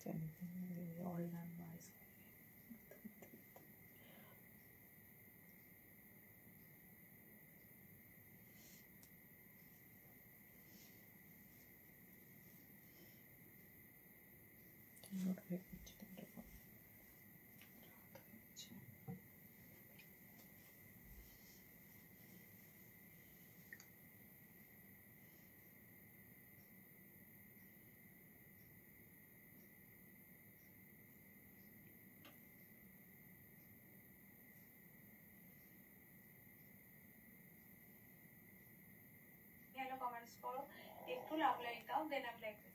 all done by comments করো একটু love like দাও দেন আমি লাইক দিই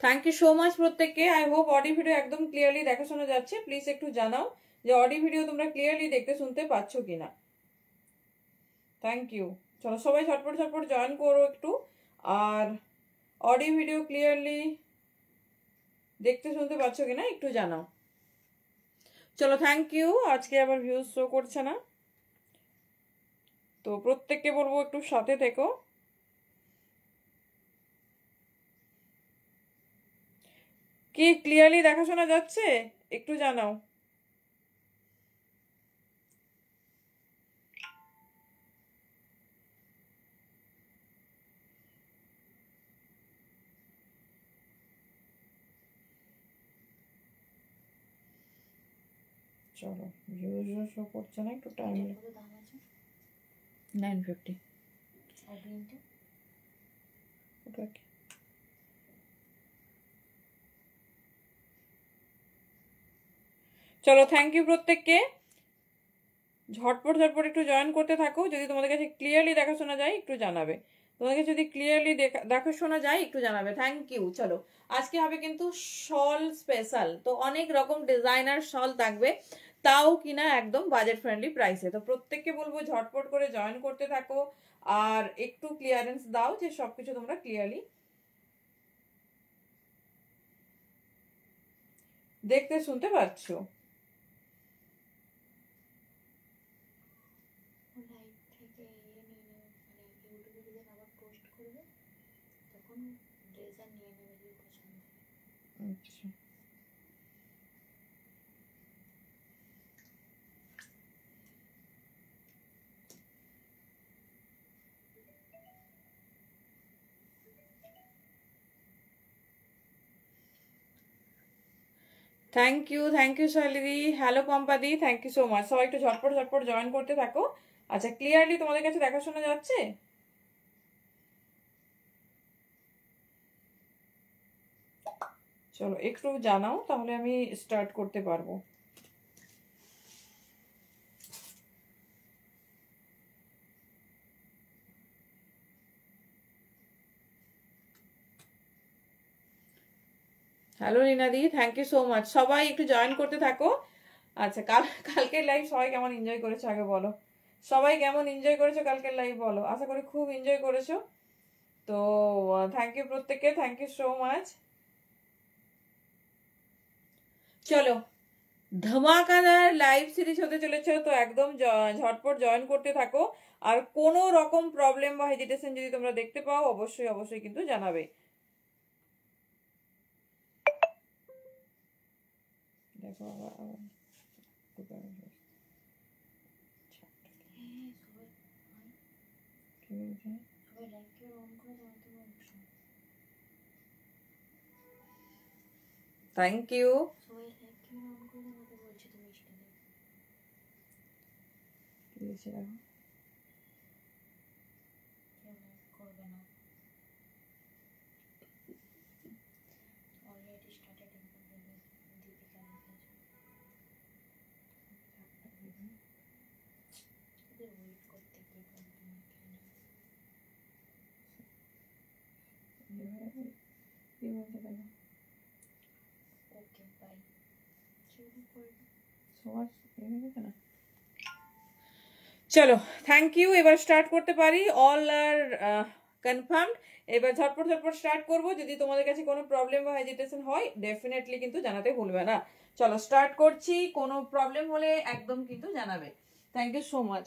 থ্যাংক ইউ সো মাচ প্রত্যেককে আই হোপ অডিও ভিডিও একদম ক্লিয়ারলি দেখা শোনা যাচ্ছে প্লিজ একটু জানাও যে অডিও ভিডিও তোমরা ক্লিয়ারলি দেখতে শুনতে পাচ্ছ কিনা থ্যাংক ইউ চলো সবাই ঝটপট ঝটপট জয়েন করো একটু আর অডিও ভিডিও ক্লিয়ারলি দেখতে শুনতে পাচ্ছ কিনা একটু জানাও চলো থ্যাংক ইউ আজকে আবার ভিউজ শো করছে না তো প্রত্যেককে বলবো একটু সাথে থেকো কি ক্লিয়ারলি দেখা শোনা যাচ্ছে একটু জানাও চলো ভিউজ শো করছে না একটু টাইম 950 ওকে চলো থ্যাংক ইউ প্রত্যেককে ঝটপট ঝটপট একটু জয়েন করতে থাকো যদি তোমাদের কাছে ক্লিয়ারলি দেখা শোনা যায় একটু জানাবে তোমাদের কাছে যদি ক্লিয়ারলি দেখা শোনা যায় একটু জানাবে থ্যাংক ইউ চলো আজকে হবে কিন্তু শল স্পেশাল তো অনেক রকম ডিজাইনার শল থাকবে তাও কিনা একদম বাজেট ফ্রেন্ডলি প্রাইসে তো প্রত্যেককে বলবো ঝটপট করে জয়েন করতে থাকো আর একটু ক্লিয়ারেন্স দাও যে সবকিছু তোমরা ক্লিয়ারলি দেখতে শুনতে পাচ্ছ আচ্ছা থ্যাংক ইউ শালিদি হ্যালো পম্পাদি থ্যাংক ইউ সো মাচ সবাই একটু ঝটপট ঝটপট জয়েন করতে থাকো আচ্ছা ক্লিয়ারলি তোমাদের কাছে দেখা শোনা যাচ্ছে চলো একটু জানাও তাহলে আমি স্টার্ট করতে পারবো হ্যালো রিনাদি থ্যাংক ইউ সো মাচ সবাই একটু জয়েন করতে থাকো আচ্ছা কালকের লাইভ সবাই কেমন এনজয় করেছো আগে বলো সবাই কেমন এনজয় করেছো কালকের লাইভ বলো আশা করি খুব এনজয় করেছো তো থ্যাংক ইউ প্রত্যেককে থ্যাংক ইউ সো মাচ চলো ধামাকাদার লাইভ সিরিজ হতে চলেছে তো একদম ঝটপট জয়েন করতে থাকো আর কোনো রকম প্রবলেম বা হেজিটেশন যদি তোমরা দেখতে পাও অবশ্যই অবশ্যই কিন্তু জানাবে দেখো থ্যাংক ইউ চলো থ্যাংক ইউ এবার স্টার্ট করতে পারি অল আর কনফার্মড। এবার ঝটপট ঝটপট স্টার্ট করবো। যদি তোমাদের কাছে কোনো প্রবলেম বা হেজিটেশন হয় ডেফিনেটলি কিন্তু জানাতে ভুলবে না। চলো স্টার্ট করছি। কোনো প্রবলেম হলে একদম কিন্তু জানাবে। Thank you so much.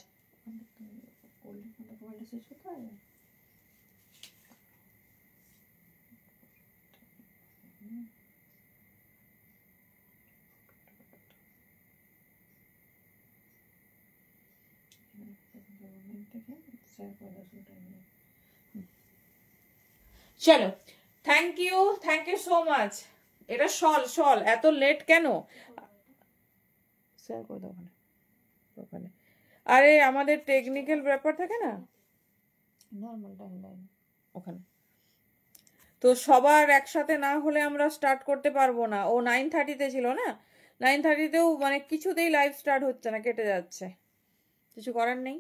চলো থ্যাংক ইউ সো মাচ। এটা শল এত লেট কেন? শেয়ার করে দাও ওখানে। আরে আমাদের টেকনিক্যাল ব্যাপার থাকে না, নর্মাল টাইমলাইন ওখানে, তো সবার একসাথে না হলে আমরা স্টার্ট করতে পারবো না। ও 9:30-তে ছিল না, 9:30-তেও মানে কিছুতেই লাইভ স্টার্ট হচ্ছে না, কেটে যাচ্ছে, কিছু করার নেই।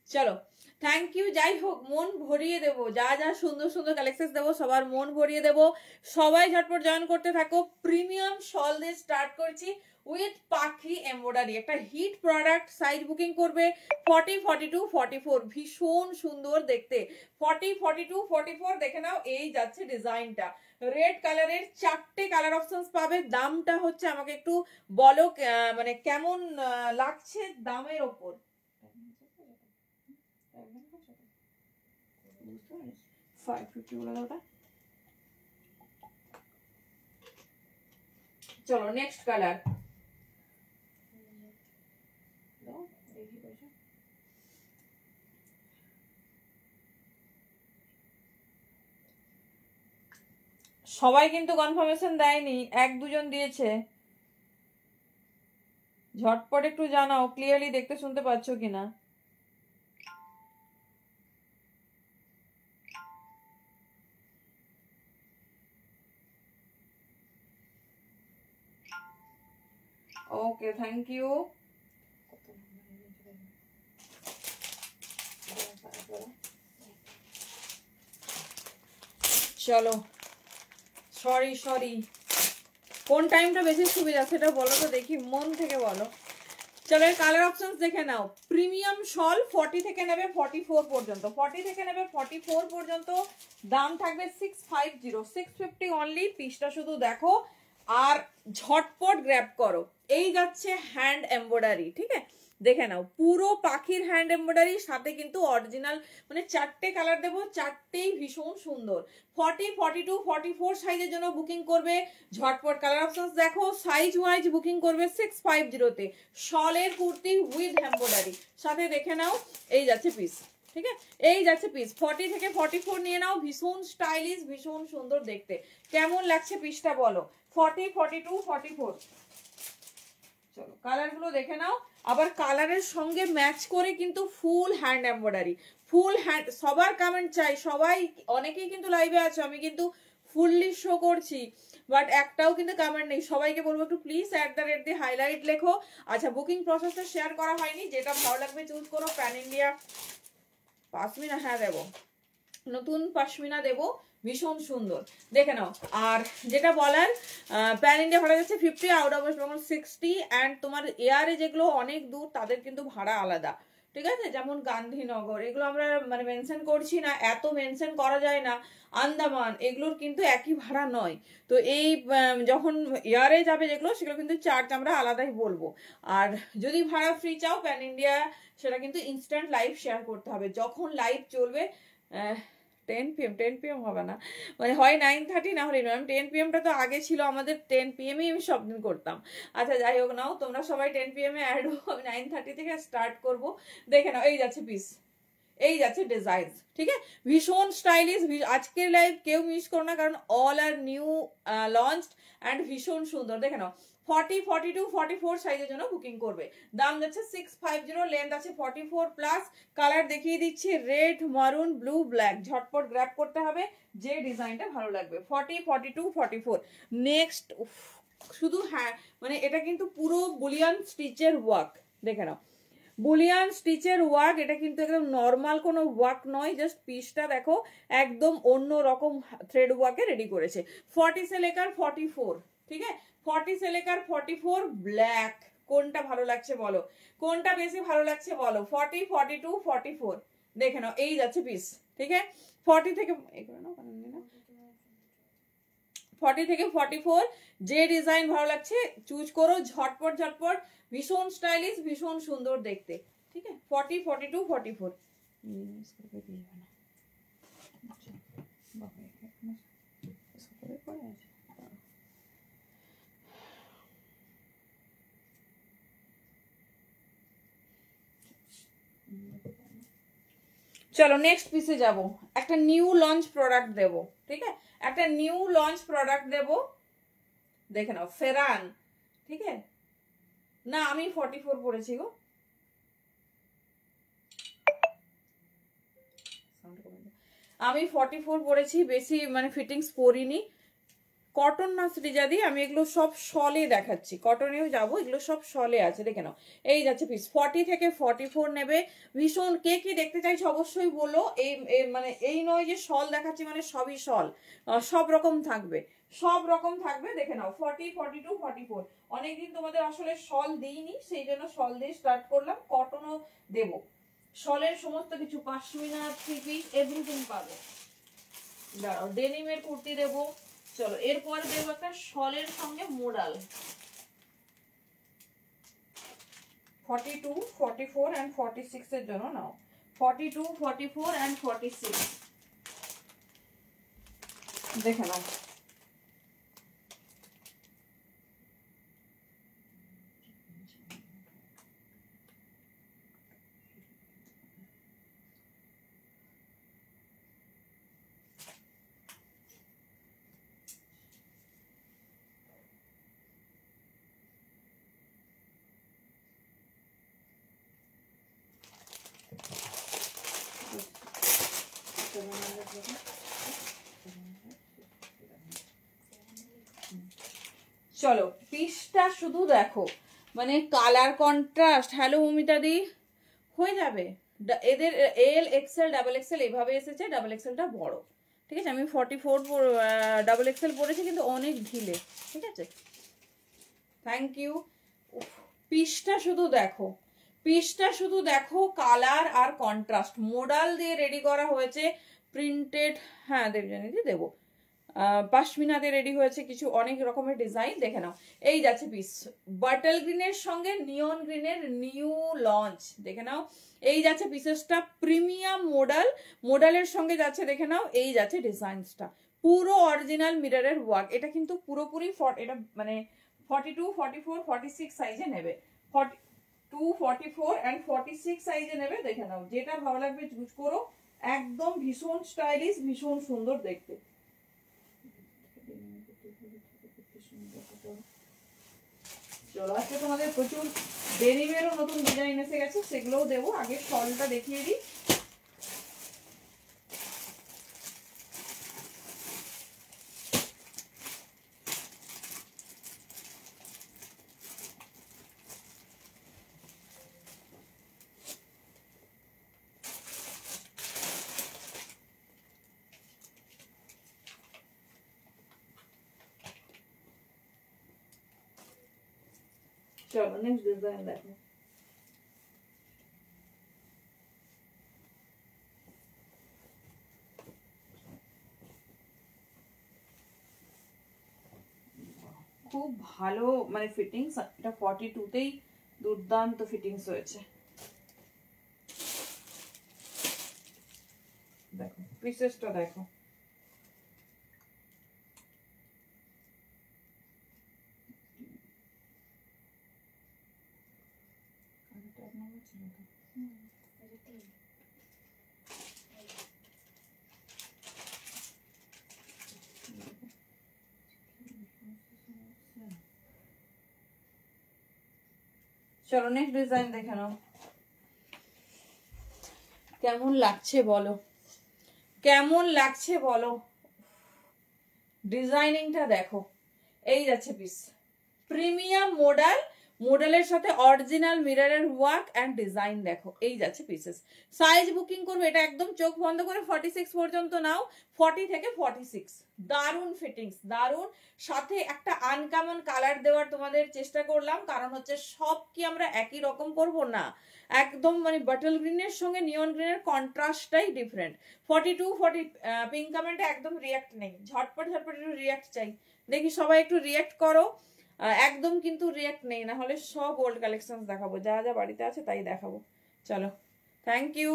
চলো থ্যাংক ইউ। যাই হোক মন ভরিয়ে দেবো, যা যা সুন্দর সুন্দর কালেকশন দেবো সবার মন ভরিয়ে দেবো। সবাই ঝটপট জয়েন করতে থাকো। প্রিমিয়াম শল দিয়ে স্টার্ট করছি উইথ পাখি এমব্রয়ডারি, একটা হিট প্রোডাক্ট। সাইজ বুকিং করবে 40, 42, 44, ভীষণ সুন্দর দেখতে। 40, 42, 44 দেখে নাও। এই যাচ্ছে ডিজাইনটা, রেড কালারের 4টে কালার অপশনস পাবে। দামটা হচ্ছে আমাকে একটু বলো মানে কেমন লাগছে দামের ওপর। 550 বলে দাও। চলো নেক্সট কালার। সবাই কিন্তু কনফার্মেশন দেয়নি, 1-2 জন দিয়েছে। ঝটপট একটু জানাও ক্লিয়ারলি দেখতে শুনতে পাচ্ছ কিনা। Okay thank you. চলো সরি কোন টাইমটা বেশি সুবিধা সেটা বলো তো দেখি, মন থেকে বলো। চলো এর কালার অপশনস দেখে নাও। প্রিমিয়াম শল 40 থেকে নেবে 44 পর্যন্ত, 40 থেকে নেবে 44 পর্যন্ত। দাম থাকবে 650, 650 অনলি। পিসটা শুধু দেখো আর ঝটপট গ্র্যাব করো। এই যাচ্ছে হ্যান্ড এমব্রয়ডারি, ঠিক আছে দেখে নাও, পুরো পাখির হ্যান্ড এমব্রয়ডারি, সাথে কিন্তু অরিজিনাল মানে 4টে কালার দেবো, 4টেই ভীষণ সুন্দর। 40, 42, 44 সাইজের জন্য বুকিং করবে ঝটপট। কালার অপশনস দেখো, সাইজ ওয়াইজ বুকিং করবে 650-তে। শলের কুর্তি উইথ এমব্রয়ডারি সাথে দেখে নাও। এই যাচ্ছে পিস, ঠিক আছে এই যাচ্ছে পিস। 40 থেকে 44 নিয়ে নাও, ভীষণ স্টাইলিশ, ভীষণ সুন্দর দেখতে। কেমন লাগছে পিসটা বলো। 40, 42, 44। চলো কালার গুলো দেখে নাও। আবার কালারের সঙ্গে ম্যাচ করে কিন্তু full hand embroidery, full hand. সবার কমেন্ট চাই, সবাই অনেকেই কিন্তু লাইভে আছে, আমি কিন্তু ফুললি শো করছি, বাট একটাও কিন্তু কমেন্ট নেই। সবাইকে বলবো একটু প্লিজ @ দিয়ে হাইলাইট লেখো। আচ্ছা বুকিং প্রসেসটা শেয়ার করা হয়নি, যেটা ভালো লাগবে চুজ করো। প্যান ইন্ডিয়া পাশমিনা, হ্যাঁ দেবো, নতুন পাশমিনা দেবো, ভীষণ সুন্দর দেখে নাও। আর যেটা বলার, প্যান ইন্ডিয়া ভাড়া যাচ্ছে 50, out of West Bengal 60, and তোমার এয়ারে যেগুলো অনেক দূর তাদের কিন্তু ভাড়া আলাদা, ঠিক আছে। যেমন গান্ধীনগর, এগুলো আমরা মানে মেনশন করছি না, এত মেনশন করা যায় না। আন্দামান, এগুলোর কিন্তু একই ভাড়া নয়। তো এই যখন এয়ারে যাবে যেগুলো, সেগুলো কিন্তু চার্জ আমরা আলাদাই বলবো। আর যদি ভাড়া ফ্রি চাও প্যান ইন্ডিয়া, সেটা কিন্তু ইনস্ট্যান্ট লাইভ শেয়ার করতে হবে। যখন লাইভ চলবে 10 PM, 10 PM হবে না, মানে হয় 9:30 না হলে 10 PM-টা তো আগে ছিল আমাদের, 10 PM-ই আমি সব দিন করতাম। আচ্ছা যাই হোক নাও, তোমরা সবাই 10 PM-এ অ্যাড হো, আমি 9:30 থেকে স্টার্ট করব। দেখে নাও এই যাচ্ছে পিস, এই যাচ্ছে ডিজাইন, ঠিক আছে ভীষণ স্টাইলিশ। আজকের লাইভ কেউ মিস করো না, কারণ all are new launched and ভীষণ সুন্দর। দেখে নাও 40, 42, 44 সাইজের জন্য বুকিং করবে। দাম যাচ্ছে 650, লেন্থ আছে 44+। কালার দেখিয়ে দিচ্ছি, রেড, মারুন, ব্লু, ব্ল্যাক। ঝটপট গ্র্যাব করতে হবে যে ডিজাইনটা ভালো লাগবে। 40, 42, 44 নেক্সট। শুধু হ্যাঁ মানে এটা কিন্তু পুরো বুলিয়ান স্টিচের ওয়ার্ক, দেখে নাও বুলিয়ান স্টিচের ওয়ার্ক। এটা কিন্তু একদম নর্মাল কোনো ওয়ার্ক নয়, জাস্ট পিসটা দেখো একদম অন্য রকম থ্রেড ওয়ার্কে রেডি করেছে। 40 से लेकर 44, ঠিক আছে 40 से लेकर 44 ব্ল্যাক। কোনটা ভালো লাগছে বলো, কোনটা বেশি ভালো লাগছে বলো। 40, 42, 44 দেখে নাও এই যাচ্ছে পিস, ঠিক আছে 40 থেকে 40 থেকে 44 যে ডিজাইন ভালো লাগছে চুজ করো, ঝটপট ঝটপট, ভীষণ স্টাইলিশ, ভীষণ সুন্দর দেখতে। ঠিক আছে, 40, 42, 44। চলো নেক্সট পিসে যাব। একটা নিউ লঞ্চ প্রোডাক্ট দেব, ঠিক আছে, একটা নিউ লঞ্চ প্রোডাক্ট দেব, দেখে নাও, ফেরান। ঠিক আছে, না আমি 44 পরেছি গো, আমি 44 পরেছি, বেশি মানে ফিটিংস পরিনি। কটন না শ্রীজাদি, আমি এগুলো সব শলে দেখাচ্ছি, কটনেও যাবো, এগুলো সব শলে আছে, দেখে নাও। এই যাচ্ছে পিস, 40 থেকে 44 নেবে। ভীষণ, কে কি দেখতে চাইছো অবশ্যই বলো। এই মানে এই নয় যে শল দেখাচ্ছি মানে সবই শল, সব রকম থাকবে, সব রকম থাকবে, দেখে নাও। 40, 42, 44। অনেকদিন তোমাদের আসলে শল দিইনি, সেই জন্য শল দিয়ে স্টার্ট করলাম, কটনও দেব। শলের সমস্ত কিছু, পাশমিনা, থ্রি পিস, এভরিথিং পাবে। দাঁড়াও, ডেনিমের কুর্তি দেবো। চলো এরপরে দেবো একটা শলের সঙ্গে মোডাল, 42, 44 and 46 এর জন্য নাও। 42, 44 and 46 দেখে নাও। চলো পিসটা শুধু দেখো, মানে কালার কন্ট্রাস্ট। হ্যালো মমিতা দি, হয়ে যাবে। এদের এল এক্সেল ডাবল এক্সেল এভাবে এসেছে, ডাবল এক্সেলটা বড়। ঠিক আছে, আমি 44 ডাবল এক্সেল পরেছি, কিন্তু অনেক ঢিলে। ঠিক আছে, থ্যাংক ইউ। পিসটা শুধু দেখো, পিসটা শুধু দেখো, কালার আর কন্ট্রাস্ট, মোডাল দিয়ে রেডি করা হয়েছে, প্রিন্টেড। হ্যাঁ দেবজানিদি দেবো, পাশমিনাতে রেডি হয়েছে কিছু, অনেক রকমের ডিজাইন, দেখে নাও। এই যাচ্ছে পিস, বাটল গ্রিনের সঙ্গে নিয়ন গ্রিনের নিউ লঞ্চ, দেখে নাও। এই যাচ্ছে পিসেসটা, প্রিমিয়াম মোডাল, মোডালের সঙ্গে যাচ্ছে, দেখে নাও। এই যাচ্ছে ডিজাইনসটা, পুরো অরিজিনাল মিররের ওয়ার্ক। এটা কিন্তু পুরোপুরি এটা মানে 42, 44, 46 সাইজে নেবে, 42, 44 and 46 সাইজে নেবে, দেখে নাও। যেটা ভালো লাগবে চুজ করো, একদম ভীষণ স্টাইলিশ, ভীষণ সুন্দর দেখতে। চলো আজকে তোমাদের প্রচুর ডেনিমেরও নতুন ডিজাইন এসে গেছে, সেগুলোও দেবো। আগে শলটা দেখিয়ে দিই। চলো নেক্সট ডিজাইন দেখো। খুব ভালো মানে ফিটিংস, এটা 42তেই দুর্দান্ত ফিটিংস হয়েছে। দেখো পিসেসটা দেখো, চলো নেক্সট ডিজাইন দেখে নাও। কেমন লাগছে বলো, কেমন লাগছে বলো, ডিজাইনিংটা দেখো। এই যাচ্ছে পিস, প্রিমিয়াম মডেল, মডেলের সাথে অরিজিনাল মিররের ওয়ার্ক অ্যান্ড ডিজাইন দেখো, এই যাচ্ছে পিসেস। সাইজ বুকিং করবে, এটা একদম চোখ বন্ধ করে 46 পর্যন্ত নাও, 40 থেকে 46। দারুণ ফিটিংস, দারুণ। সাথে একটা আনকমন কালার দেওয়ার তোমাদের চেষ্টা করলাম, কারণ হচ্ছে সব কি আমরা একই রকম করবো না, একদম মানে বাটল গ্রিনের সঙ্গে নিয়ন গ্রিনের কন্ট্রাস্টটাই ডিফারেন্ট। 42 40 পিঙ্ক কমেন্টে একদম রিয়াক্ট নেই, ঝটপট ঝটপট একটু রিয়াক্ট চাই, দেখি সবাই একটু রিয়াক্ট করো। একদম কিন্তু রিয়াক্ট নেই, না হলে সব ওল্ড কালেকশন দেখাবো, যা যা বাড়িতে আছে তাই দেখাবো। চলো, থ্যাংক ইউ।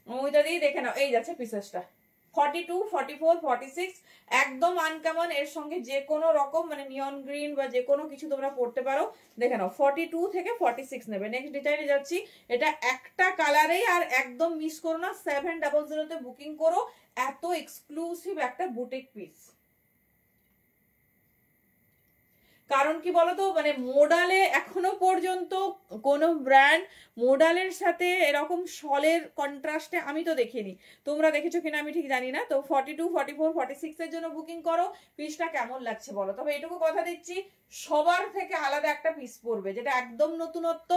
ওইটা দিয়ে দেখে নাও, এই যাচ্ছে পিসেসটা 42 44 46, একদম আনকমন। এর সঙ্গে যে কোনো রকম মানে নিয়ন গ্রিন বা যে কোনো কিছু তোমরা পড়তে পারো। দেখে নাও 42 থেকে 46 নেবে। নেক্সট ডিজাইনে যাচ্ছি, এটা একটা কালারেই, আর একদম মিস করো না, 700 বুকিং করো। এত এক্সক্লুসিভ একটা বুটিক পিস। কারণ কি বলতো, মানে মোডালে এখনো পর্যন্ত কোনো ব্র্যান্ড মোডালের সাথে এরকম শলের কন্ট্রাস্টে আমি তো দেখিনি, তোমরা দেখেছো কিনা আমি ঠিক জানি না। তো 42 44 46 এর জন্য বুকিং করো। পিসটা কেমন লাগছে বলো। তবে এটুকু কথা দিচ্ছি, সবার থেকে আলাদা একটা পিস পড়বে, যেটা একদম নতুনত্ব,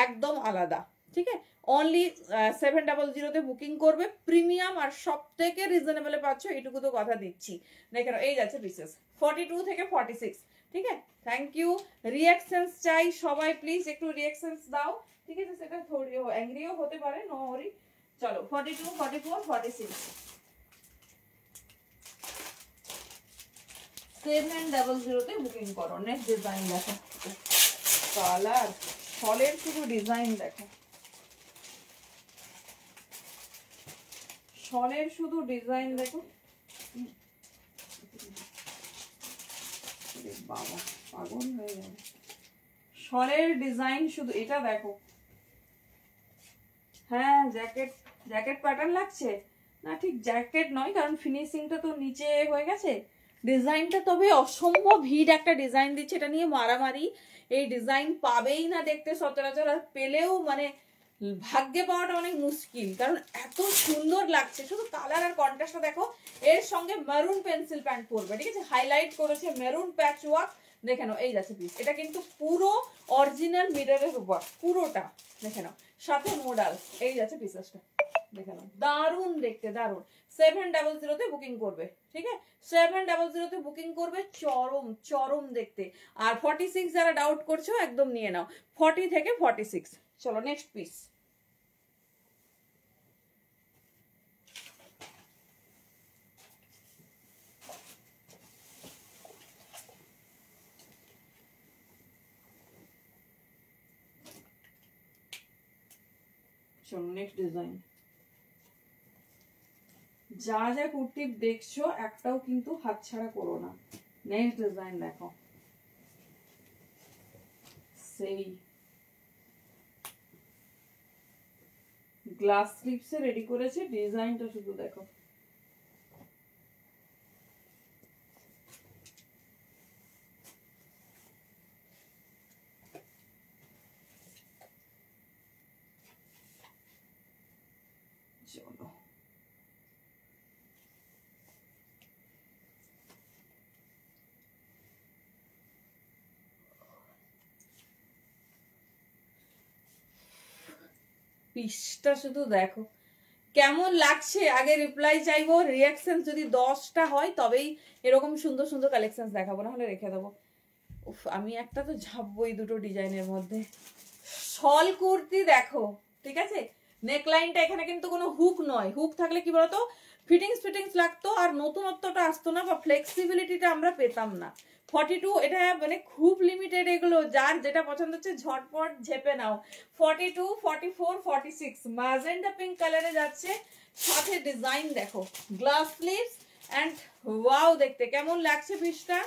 একদম আলাদা। ঠিক আছে, অনলি 700 বুকিং করবে, প্রিমিয়াম আর সব থেকে রিজনেবলে পাচ্ছ, এইটুকু তো কথা দিচ্ছি। দেখো এই যাচ্ছে পিসেস 42 থেকে 46। ঠিক আছে, থ্যাংক ইউ। রিঅ্যাকশনস চাই সবাই, প্লিজ একটু রিঅ্যাকশনস দাও। ঠিক আছে, সেটা থোড়ি অ্যাংরিও হতে পারে, নো ওয়ারি। চলো 42 44 46 700 বুকিং করো। নেক্সট ডিজাইন দেখো, কালার ফলের শুধু ডিজাইন দেখো, শলের শুধু ডিজাইন দেখো। বাবা পাগল হয়ে যাবে, শলের ডিজাইন শুধু। এটা দেখো, হ্যাঁ জ্যাকেট, জ্যাকেট প্যাটার্ন লাগছে না, ঠিক জ্যাকেট নয়, কারণ ফিনিশিংটা তো নিচে হয়ে গেছে। ডিজাইনটা তবে অসম্ভব হিট একটা ডিজাইন দিচ্ছে, এটা নিয়ে মারামারি। এই ডিজাইন পাবেই না দেখতে সচরাচর, আর পেলেও মানে ভাগ্যে পাওয়াটা অনেক মুশকিল, কারণ এত সুন্দর লাগছে। শুধু কালার আর কন্ট্রাস্টটা দেখো। এর সঙ্গে মেরুন পেন্সিল প্যান্ট পরবে, ঠিক আছে, হাইলাইট করেছে মেরুন প্যাচ ওয়ার্ক। দেখে নাও এই যাচ্ছে পিস, এটা কিন্তু পুরো অরিজিনাল মিররের ওয়ার্ক পুরোটা। দেখে নাও, সাথে মোডাল, এই যাচ্ছে পিসেসটা। দেখে নাও, দারুণ দেখতে, দারুণ। 700 বুকিং করবে। ঠিক আছে, 700 বুকিং করবে, চরম চরম দেখতে। আর 46 যারা ডাউট করছো একদম নিয়ে নাও, 40 থেকে 46। চলো নেক্সট পিস। চলো নেক্সট ডিজাইন। যা যা কুর্তি দেখছো একটাও কিন্তু হাতছাড়া করো না। নেক্সট ডিজাইন দেখো, সেই গ্লাস স্লিপসে রেডি করেছে, ডিজাইনটা শুধু দেখো। চলো পিসটা শুধু দেখো কেমন লাগছে। আগে রিপ্লাই চাইবো, রিয়াকশন যদি 10টা হয় তবেই এরকম সুন্দর সুন্দর কালেকশন দেখাবো, না হলে রেখে দেবো। উফ, আমি একটা তো ঝাপবই দুটো ডিজাইনের মধ্যে। শল কুর্তি দেখো, ঠিক আছে, নেকলাইনটা এখানে কিন্তু কোনো হুক নয়, হুক থাকলে কি বলতো ফিটিংস ফিটিংস লাগতো, আর নতুনত্বটা আসতো না, বা ফ্লেক্সিবিলিটিটা আমরা পেতাম না। 42 এটা মানে খুব লিমিটেড, এগুলো যার যেটা পছন্দ হচ্ছে ঝটপট ঝেপে নাও। 42 44 46 ম্যাজেন্ডা পিঙ্ক কালারে যাচ্ছে, সাথে ডিজাইন দেখো, গ্লাস স্লিভস অ্যান্ড ওয়াও, দেখতে কেমন লাগছে পিসটা।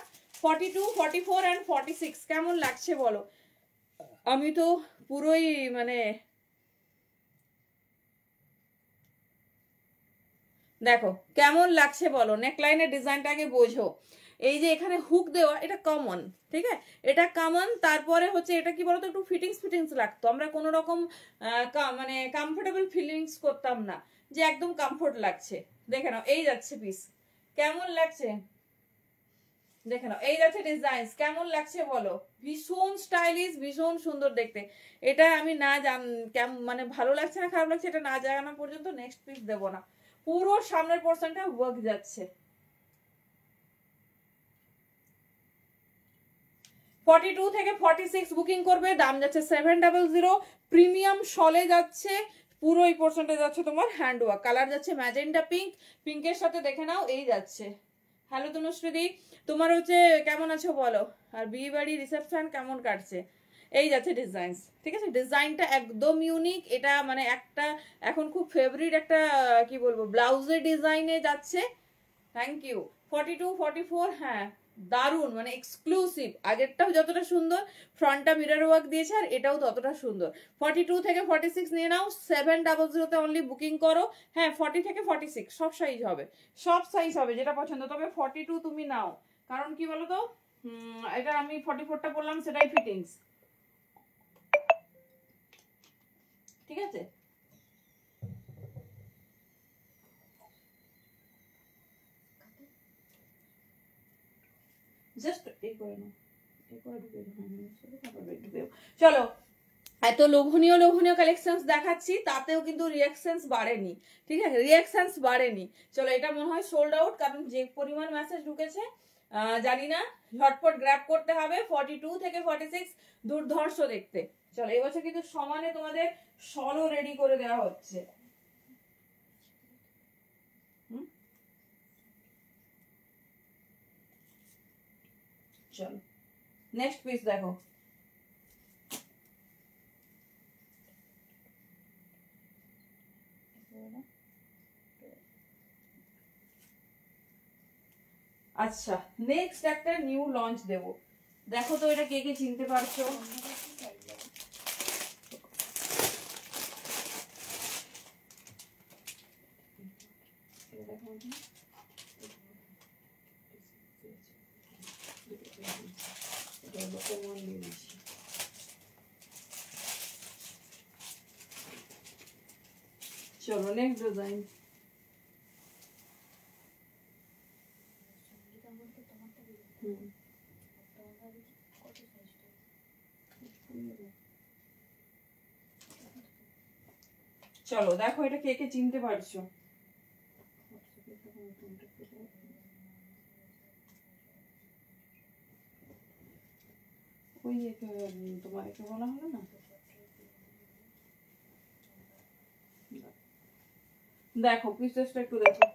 42 44 অ্যান্ড 46 কেমন লাগছে বলো। আমি তো পুরোই মানে দেখো কেমন লাগছে বলো। নেকলাইনের ডিজাইনটা আগে বোঝো। এই যে এখানে হুক দেওয়া, এটা কমন, ঠিক আছে, এটা কমন। তারপরে হচ্ছে এটা কি বলতো একটু ফিটিংস ফিটিংস লাগতো, আমরা কোনো রকম মানে কমফোর্টেবল ফিলিংস করতাম না, যে একদম কমফোর্ট লাগছে। দেখে নাও এই যাচ্ছে পিস, কেমন লাগছে। দেখে নাও, এই যাচ্ছে ডিজাইন, কেমন লাগছে বলো? ভীষণ স্টাইলিশ, ভীষণ সুন্দর দেখতে। এটা আমি না মানে ভালো লাগছে না খারাপ লাগছে এটা না জানা পর্যন্ত নেক্সট পিস দেবো না। পুরো সামনের পোর্শনটা ওয়ার্ক যাচ্ছে। 42 থেকে 46 বুকিং করবে, দাম যাচ্ছে 700। প্রিমিয়াম শলে যাচ্ছে, পুরো এই পোর্শনটা যাচ্ছে তোমার হ্যান্ড ওয়ার্ক। কালার যাচ্ছে ম্যাজেন্ডা পিঙ্ক, পিঙ্কের সাথে দেখে নাও এই যাচ্ছে। হ্যালো তনুশ্রী, তোমার হচ্ছে কেমন আছো বলো? আর বিয়ে বাড়ি রিসেপশন কেমন কাটছে? এই যাচ্ছে ডিজাইন, ঠিক আছে? ডিজাইনটা একদম ইউনিক, এটা মানে একটা এখন খুব ফেভারিট একটা কি বলবো ব্লাউজের ডিজাইনে যাচ্ছে। Thank you. 42 44, হ্যাঁ দারুন, মানে এক্সক্লুসিভ। আগেরটাও যতটা সুন্দর, ফ্রন্টটা মিরর ওয়ার্ক দিয়েছে, আর এটাও ততটা সুন্দর। 42 থেকে 46 নিয়ে নাও, 700 অনলি বুকিং করো। হ্যাঁ 40 থেকে 46 সব সাইজ হবে, সব সাইজ হবে যেটা পছন্দ। তবে 42 তুমি নাও, কারণ কি বলো তো, এটা আমি 44টা বললাম সেটাই ফিটিংস, ঠিক আছে? জাস্ট এই করে নাও, এই করে ঢুকে চলো। এত লোভনীয় লোভনীয় কালেকশনস দেখাচ্ছি, তাতেও কিন্তু রিয়াকশনস বাড়েনি, ঠিক আছে? রিয়াকশনস বাড়েনি। চলো, এটা মনে হয় সোল্ড আউট, কারণ যে পরিমাণ মেসেজ ঢুকেছে জানি না, ঝটপট গ্র্যাব করতে হবে। 42 থেকে 46 দুর্ধর্ষ দেখতে। চলো, এবছর কিন্তু সমানে তোমাদের শলও রেডি করে দেওয়া হচ্ছে। চলো নেক্সট পিস দেখো। আচ্ছা, নেক্সট একটা নিউ লঞ্চ দেব, দেখো তো এটা কে কে চিনতে পারছো? চলো নেক্সট ডিজাইন। চলো দেখো এটা কে কে চিনতে পারছো? ওই তোমার একে বলা হলো না, দেখো পিসেসটা একটু দেখো।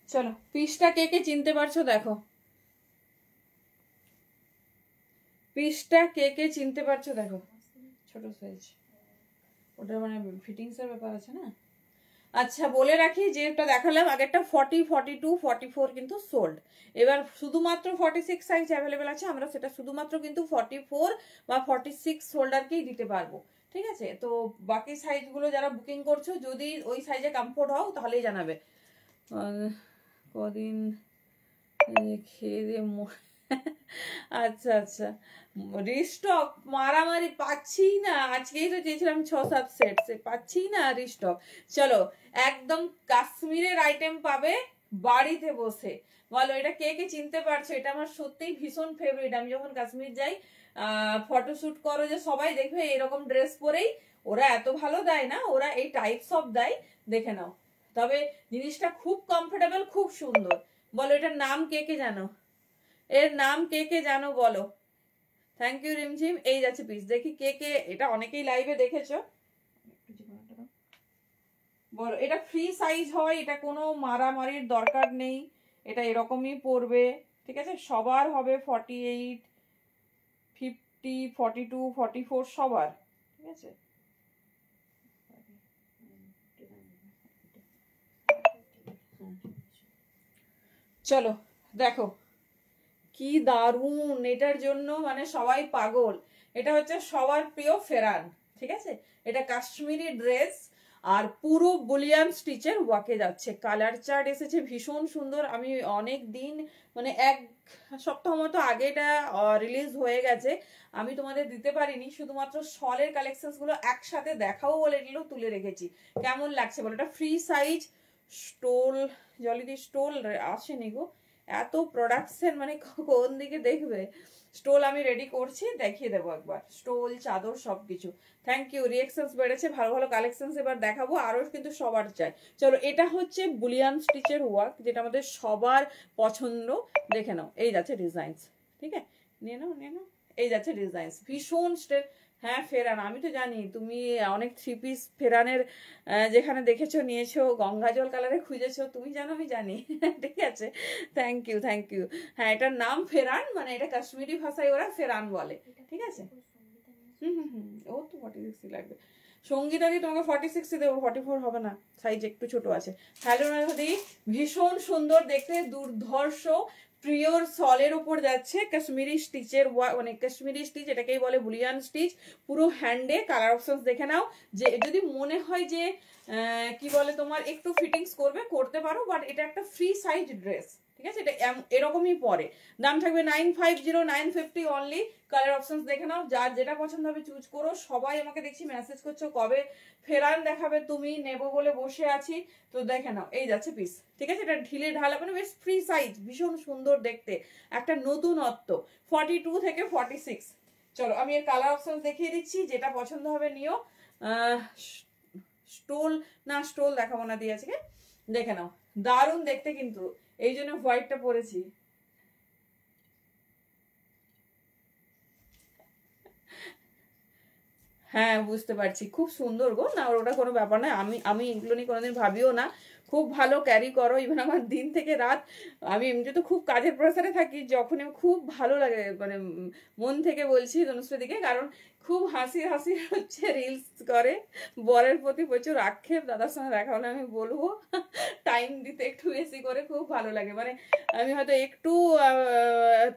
চলো পিসটা কে কে চিনতে পারছো দেখো, পিসটা কে কে চিনতে পারছো দেখো। ছোট সাইজ, ওটা মানে ফিটিংস এর ব্যাপার আছে না। আচ্ছা বলে রাখি, যেটা দেখালাম আগেরটা 40 42 44 কিন্তু সোল্ড। এবার শুধুমাত্র 46 সাইজ অ্যাভেলেবেল আছে, আমরা সেটা শুধুমাত্র কিন্তু 44 বা 46 সোল্ডারকেই দিতে পারবো, ঠিক আছে? তো বাকি সাইজগুলো যারা বুকিং করছো, যদি ওই সাইজে কমফোর্ট হও তাহলেই জানাবে। কদিন খেয়ে দিয়ে আচ্ছা আচ্ছা, রিস্টক মারামারি পাচ্ছি না, আজকেই তো চেয়েছিলাম 6-7 সেট, পাচ্ছি না রিস্টক। চলো একদম কাশ্মীরের আইটেম পাবে বাড়িতে বসে। বলো এটা কে কে চিনতে পারছো? এটা আমার সত্যিই ভীষণ ফেভারিট। আমি যখন কাশ্মীর যাই, ফটোশুট করো যে সবাই দেখবে এরকম ড্রেস পরেই, ওরা এত ভালো দেয় না, ওরা এই টাইপস অফ দেয়, দেখে নাও। তবে জিনিসটা খুব কমফোর্টেবল, খুব সুন্দর। বলো এটার নাম কে কে জানো? এর নাম কে কে জানো বলো? থ্যাংক ইউ রিমঝিম। এই যাচ্ছে পিস, দেখি কে কে, এটা অনেকেই লাইভে দেখেছো। বলো, এটা ফ্রি সাইজ হয়, এটা কোনো মারামারির দরকার নেই, এটা এরকমই পড়বে, ঠিক আছে? সবার হবে 48 50 42 44 সবার, ঠিক আছে? চলো দেখো কি দারুন, এটার জন্য মানে সবাই পাগল। এটা হচ্ছে সবার প্রিয় ফেরান, ঠিক আছে? এটা কাশ্মীরি ড্রেস, আর পুরো বুলিয়ান স্টিচের ওয়াকে যাচ্ছে। কালার চার্ট এসেছে ভীষণ সুন্দর। আমি অনেক দিন মানে সপ্তাহ মতো আগে এটা রিলিজ হয়ে গেছে, আমি তোমাদের দিতে পারিনি, শুধুমাত্র শলের কালেকশনস গুলো একসাথে দেখাও বলে এগুলো তুলে রেখেছি। কেমন লাগছে বলো? এটা ফ্রি সাইজ স্টোল, জলিদি স্টোল আসেনি গো, এত প্রোডাকশন মানে কোন দিকে দেখবে। স্টোল আমি রেডি করছি, দেখিয়ে দেবো একবার, স্টোল চাদর সবকিছু। থ্যাংক ইউ, রিয়েকশনস বেড়েছে, ভালো ভালো কালেকশনস এবার দেখাবো, আরো কিন্তু সবার চাই। চলো, এটা হচ্ছে বুলিয়ান স্টিচের ওয়ার্ক, যেটা আমাদের সবার পছন্দ। দেখে নাও, এই যাচ্ছে ডিজাইনস, ঠিক আছে, নিয়ে নাও নিয়ে নাও, এই যাচ্ছে ডিজাইনস, ভীষণ হ্যাঁ ফেরান, আমি তো জানি তুমি অনেক থ্রি পিস ফেরানের যেখানে দেখেছো নিয়েছো, গঙ্গা জল কালারে খুঁজেছো, তুমি জানো আমি জানি। ঠিক আছে, থ্যাংক ইউ থ্যাংক ইউ। হ্যাঁ, এটার নাম ফেরান, মানে এটা কাশ্মীরি ভাষায় ওরা ফেরান বলে, ঠিক আছে। ও তো 46 লাগবে, সঙ্গীতা দি তোমাকে 46 দেবো, 44 হবে না, সাইজ একটু ছোট আছে। হ্যালো রাধাদি, ভীষণ সুন্দর দেখতে, দুর্ধর্ষ প্রিয়র সলের উপর যাচ্ছে, কাশ্মীরি স্টিচের মানে কাশ্মীরি স্টিচ, এটাকেই বলে বুলিয়ান স্টিচ, পুরো হ্যান্ডে। কালার অপশনস দেখে নাও, যে যদি মনে হয় যে কি বলে তোমার একটু ফিটিংস করবে, করতে পারো, বাট এটা একটা ফ্রি সাইজ ড্রেস, ঠিক আছে, এটা এরকমই পরে। দাম থাকবে 950, 950 অনলি। কালার অপশনস দেখে নাও, যার যেটা পছন্দ হবে চুজ করো। সবাই আমাকে দেখছি মেসেজ করছো কবে ফেরান দেখাবে, তুমি নেবো বলে বসে আছি, তো দেখে নাও, এই যাচ্ছে পিস, ঠিক আছে। এটা ঢিলে ঢালা মানে বেশ ফ্রি সাইজ, ভীষণ সুন্দর দেখতে, একটা নতুনত্ব। 42 থেকে 46। চলো, আমি এর কালার অপশনস দেখিয়ে দিচ্ছি, যেটা পছন্দ হবে নিও। স্টোল না, স্টোল দেখাবো না, দিয়ে আছে, দেখে নাও, দারুণ দেখতে কিন্তু, এই জন্য হোয়াইটটা পরেছি। হ্যাঁ, বুঝতে পারছি, খুব সুন্দর গো, না ওটা কোনো ব্যাপার না, আমি আমি এগুলো নিয়ে কোনোদিন ভাবিও না, খুব ভালো ক্যারি করো। ইভেন আমার দিন থেকে রাত, আমি এমনি তো খুব কাজের প্রেসারে থাকি, যখন খুব ভালো লাগে, মানে মন থেকে বলছি তনুশ্রীদিকে, কারণ খুব হাসি হাসি হচ্ছে রিলস করে, বরের প্রতি প্রচুর আক্ষেপ, দাদার সঙ্গে দেখা হলে আমি বলবো টাইম দিতে একটু বেশি করে, খুব ভালো লাগে। মানে আমি হয়তো একটু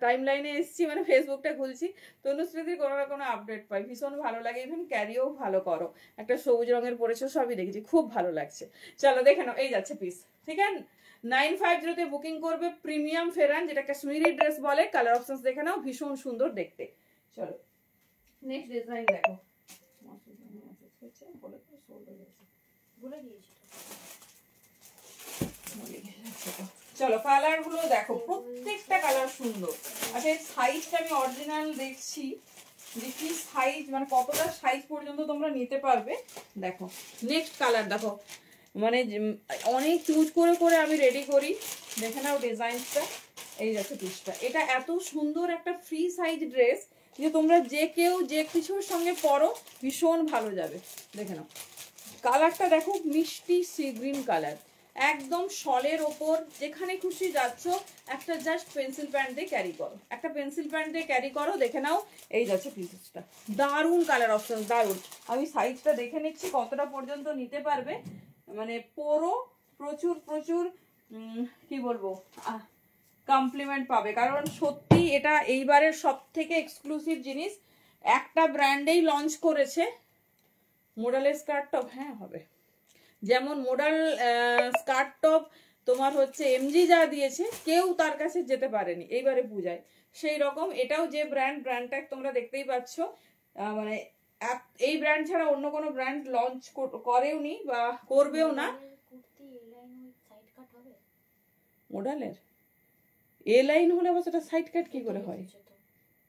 টাইম লাইনে এসছি, মানে ফেসবুকটা খুলছি, তনুশ্রীদির কোনো না কোনো আপডেট পাই, ভীষণ ভালো লাগে। ইভেন ক্যারিও ভালো করো, একটা সবুজ রঙের পরেছো, সবই দেখেছি, খুব ভালো লাগছে। চলো দেখে নাও, এই যাচ্ছে পিস, ঠিক আছে। 950 তে বুকিং করবে, প্রিমিয়াম ফেরান, যেটা কাশ্মীরি ড্রেস বলে। কালার অপশনস দেখে নাও, ভীষণ সুন্দর দেখতে। চলো নেক্সট ডিজাইন দেখো। চলো, কালার গুলো দেখো, প্রত্যেকটা কালার সুন্দর। আচ্ছা, এই সাইজটা আমি অরিজিনাল দেখছি, যে কি সাইজ, মানে কতটা সাইজ পর্যন্ত তোমরা নিতে পারবে। দেখো নেক্সট কালার দেখো, মানে অনেক চুজ করে করে আমি রেডি করি, দেখে নাও ডিজাইনটা, এই দেখো পিসটা, এটা এত সুন্দর একটা ফ্রি সাইজ ড্রেস, যে তোমরা যে কেউ যে কিছুর সঙ্গে পরো ভীষণ ভালো যাবে। দেখে নাও কালারটা দেখো, মিষ্টি সি গ্রিন কালার, একদম শলের ওপর, যেখানে খুশি যাচ্ছ, একটা জাস্ট পেন্সিল প্যান্ট দিয়ে ক্যারি করো, একটা পেন্সিল প্যান্ট দিয়ে ক্যারি করো। দেখে নাও, এই যাচ্ছে পিসটা, দারুণ কালার অপশন, দারুণ। আমি সাইজটা দেখে নিচ্ছি কতটা পর্যন্ত নিতে পারবে, মানে পুরো প্রচুর প্রচুর কি বলবো, কমপ্লিমেন্ট পাবে, কারণ সত্যি এটা এইবারের সব থেকে এক্সক্লুসিভ জিনিস, একটা ব্র্যান্ডেই লঞ্চ করেছে। মোডালের স্কার্ট টপ, হ্যাঁ হবে, যেমন মোডাল স্কার্ট টপ তোমার হচ্ছে এমজি যা দিয়েছে, কেউ তার কাছে যেতে পারেনি এইবারে পূজায়, সেই রকম এটাও যে ব্র্যান্ডটা তোমরা দেখতেই পাচ্ছ, মানে এই ব্র্যান্ড ছাড়া অন্য কোনো ব্র্যান্ড লঞ্চ করেও নি বা করবেও না। মোডালের এ লাইন হলে আবার সেটা সাইড কাট কি করে হয়?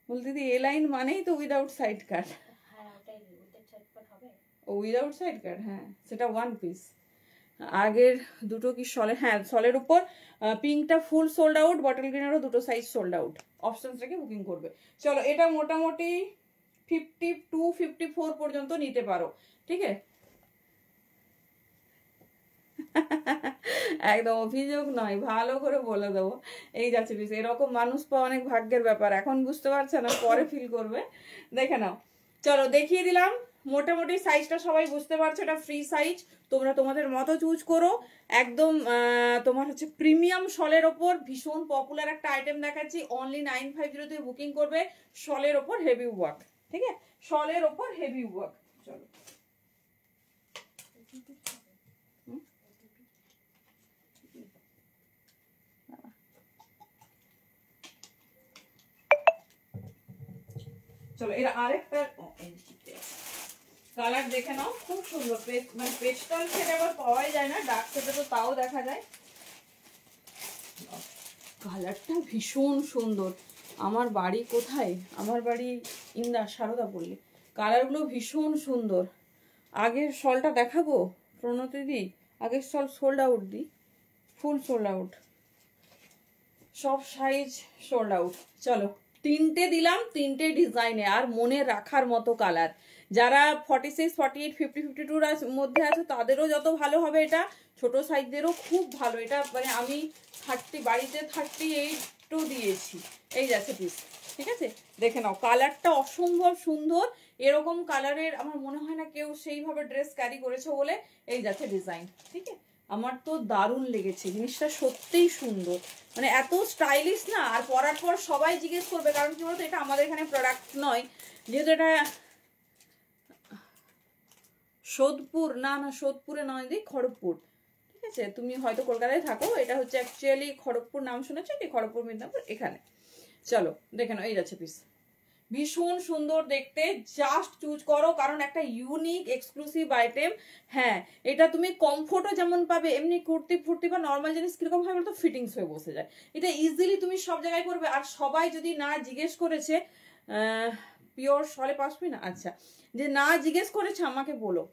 বলতে দিদি, এ লাইন মানেই তো উইদাউট সাইড কাট। ও উইদাউট সাইড কাট, হ্যাঁ সেটা ওয়ান পিস। আগের দুটো কি সলে, হ্যাঁ সলের উপর পিঙ্কটা ফুল সোল্ড আউট, বটল গ্রিনেরও দুটো সাইজ সোল্ড আউট, অপশনস রেখে বুকিং করবে। চলো, এটা মোটামুটি 52, 54 পর্যন্ত নিতে পারো, ঠিক আছে। একদম অভিযোগ নয়, ভালো করে বলে দেবো, এই যাচ্ছে পিস। এরকম মানুষ পাওয়া অনেক ভাগ্যের ব্যাপার, এখন বুঝতে পারছে না, পরে ফিল করবে। দেখে নাও, চলো দেখিয়ে দিলাম, মোটামুটি সাইজটা সবাই বুঝতে পারছো, এটা ফ্রি সাইজ, তোমরা তোমাদের মতো চুজ করো। একদম তোমার হচ্ছে প্রিমিয়াম শলের ওপর ভীষণ পপুলার একটা আইটেম দেখাচ্ছি, অনলি 950 তে বুকিং করবে, শলের ওপর হেভি ওয়ার্ক, ঠিক আছে, শলের ওপর হেভি ওয়ার্ক। চলো চলো এর আরেকটা কালার দেখে নাও, খুব সুন্দর। মানে পেস্টাল শেড আবার পাওয়াই যায় না, ডার্ক শেডে তো তাও দেখা যায়। কালারটা ভীষণ সুন্দর। আমার বাড়ি কোথায়? আমার বাড়ি সারদা পল্লী। কালারগুলো ভীষণ সুন্দর। আগের শলটা দেখাবো প্রণতিদি? আগের শল সোল্ড আউট দি, ফুল সোল্ড আউট, সব সাইজ সোল্ড আউট। চলো তিনটে দিলাম, তিনটে ডিজাইনে, আর মনে রাখার মতো কালার। যারা 46, 48, 50, 52 মধ্যে আছে তাদেরও যত ভালো হবে এটা, ছোট সাইজদেরও খুব ভালো এটা। মানে আমি 30 বাড়িতে 38ও দিয়েছি। এই যাচ্ছে পিস, ঠিক আছে? দেখে নাও কালারটা অসম্ভব সুন্দর। এরকম কালারের আমার মনে হয় না কেউ সেইভাবে ড্রেস ক্যারি করেছে বলে এই যাচ্ছে ডিজাইন, ঠিক আছে? আমার তো দারুণ লেগেছে জিনিসটা, সত্যিই সুন্দর। মানে এত স্টাইলিশ না, আর পরার পর সবাই জিজ্ঞেস করবে, কারণ কি বলতো এটা আমাদের এখানে প্রোডাক্ট নয়, যেহেতু এটা সোদপুর, না সোদপুরে নয় দি, খড়গপুর, ঠিক আছে? তুমি হয়তো কলকাতায় থাকো, এটা হচ্ছে অ্যাকচুয়ালি খড়গপুর, নাম শুনেছো কি? খড়গপুর, মিদনাপুর, এখানে। চলো দেখে নাও, এই যাচ্ছে পিস, ভীষণ সুন্দর দেখতে। জাস্ট চুজ করো, কারণ একটা ইউনিক এক্সক্লুসিভ আইটেম। হ্যাঁ, এটা তুমি কমফোর্টও যেমন পাবে, এমনি কুর্তি ফুর্তি বা নর্মাল জিনিস কিরকম হয় বলতো, ফিটিংস হয়ে বসে যায়। এটা ইজিলি তুমি সব জায়গায় করবে। আর সবাই যদি না জিজ্ঞেস করেছে পিওর সলে পাসবি না, আচ্ছা, যে না জিজ্ঞেস করেছে আমাকে বলো।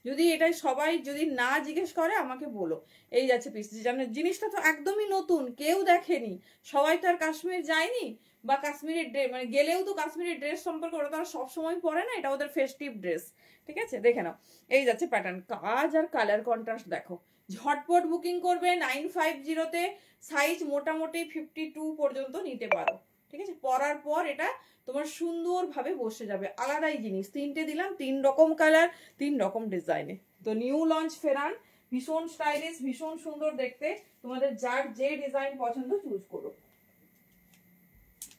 যদি এটাই সবাই যদি না জিজ্ঞেস করে আমাকে বলো। এই যাচ্ছে পিস, জানেন জিনিসটা তো একদমই নতুন, কেউ দেখেনি। সবাই তো আর কাশ্মীর যায়নি, বা কাশ্মীরের মানে গেলেও তো কাশ্মীরের ড্রেস সম্পর্কে ওরা তো আর সবসময় পরে না, এটা ওদের ফেস্টিভ ড্রেস, ঠিক আছে? দেখে নাও, এই যাচ্ছে প্যাটার্ন, কাজ আর কালার কন্ট্রাস্ট দেখো। ঝটপট বুকিং করবে 950-তে। সাইজ মোটামুটি 52 পর্যন্ত নিতে পারো, ঠিক আছে? পরার পর এটা তোমার সুন্দরভাবে বসে যাবে। আলাদাই জিনিস, তিনটে দিলাম, 3 রকম কালার, 3 রকম ডিজাইনে। তো নিউ লঞ্চ ফেরান, ভীষণ স্টাইলিশ, ভীষণ সুন্দর দেখতে। তোমাদের যার যে ডিজাইন পছন্দ চুজ করো।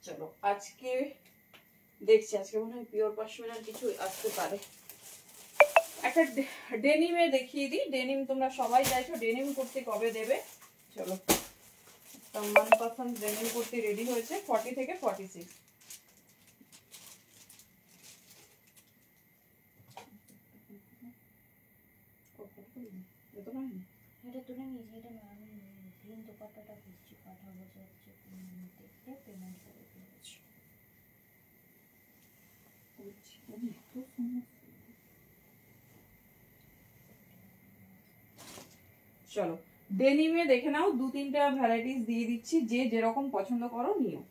চলো আজকে দেখছি, আজকে মনে হয় পিওর পশমিনার কিছু আসতে পারে। একটা ডেনিমে দেখিয়ে দিই। ডেনিম তোমরা সবাই চাইছো, ডেনিম কুর্তি কবে দেবে? চলো, মনপসন্দ ডেনিম কুর্তি রেডি হয়েছে 40 থেকে 46। এটা তুলে নিয়েছি, এটা আমি গ্রিন দোপাট্টাটা খুঁজছি, পাঠাবো যাচ্ছে দেখতে, পেমেন্ট করে দিয়েছি। চলো ডেনিমে দেখে নাও, 2-3টা ভ্যারাইটিস দিয়ে দিচ্ছি, যে যেরকম পছন্দ করো নিও।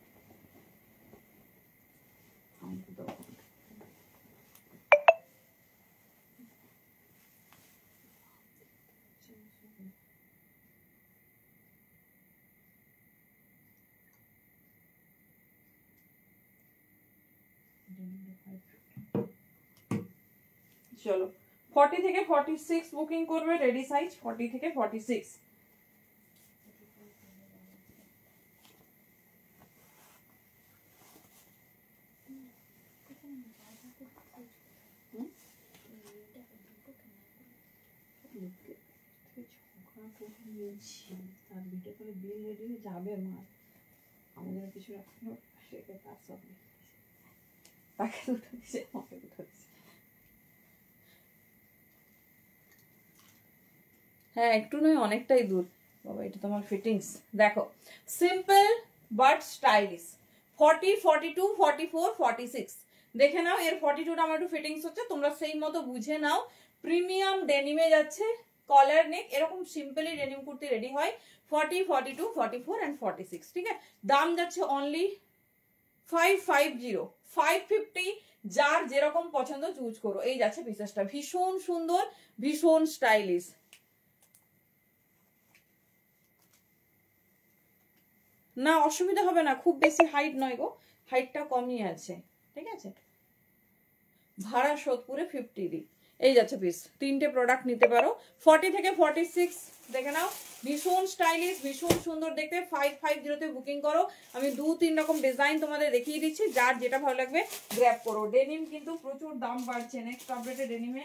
চলো 40 থেকে 46 বুকিং করবে, রেডি সাইজ 40 থেকে 46। যাবে মা, আমাদের কিছু রাখলো, সেটা তার সব তাকে দুটো দিছে, আমাকে দুটো দিছে। হ্যাঁ একটু নয়, অনেকটাই দূর বাবা। এটা তোমার ফিটিংস দেখো, সিম্পল বাট স্টাইলিশ। 40, 42, 44, 46 দেখে নাও। এর 42টা আমার একটু ফিটিংস হচ্ছে, তোমরা সেই মতো বুঝে নাও। প্রিমিয়াম ডেনিমে যাচ্ছে, কলার নেক, এরকম সিম্পলি ডেনিম কুর্তি রেডি হয় 40, 42, 44 and 46, ঠিক আছে? দাম যাচ্ছে অনলি 550, 550। যার যেরকম পছন্দ চুজ করো। এই যাচ্ছে পিসেসটা, ভীষণ সুন্দর, ভীষণ স্টাইলিশ। না অসুবিধা হবে না, খুব বেশি হাইট নয় গো, হাইটটা কমই আছে, ঠিক আছে? ভাড়া সোদপুরে 50 দিই। এই যাচ্ছে পিস, 3টে প্রোডাক্ট নিতে পারো 40 থেকে 46 দেখে নাও। ভীষণ স্টাইলিশ, ভীষণ সুন্দর দেখতে। 550-তে বুকিং করো। আমি 2-3 রকম ডিজাইন তোমাদের দেখিয়ে দিচ্ছি, যার যেটা ভালো লাগবে গ্র্যাব করো। ডেনিম কিন্তু প্রচুর দাম বাড়ছে, নেক্সট আপডেটে ডেনিমে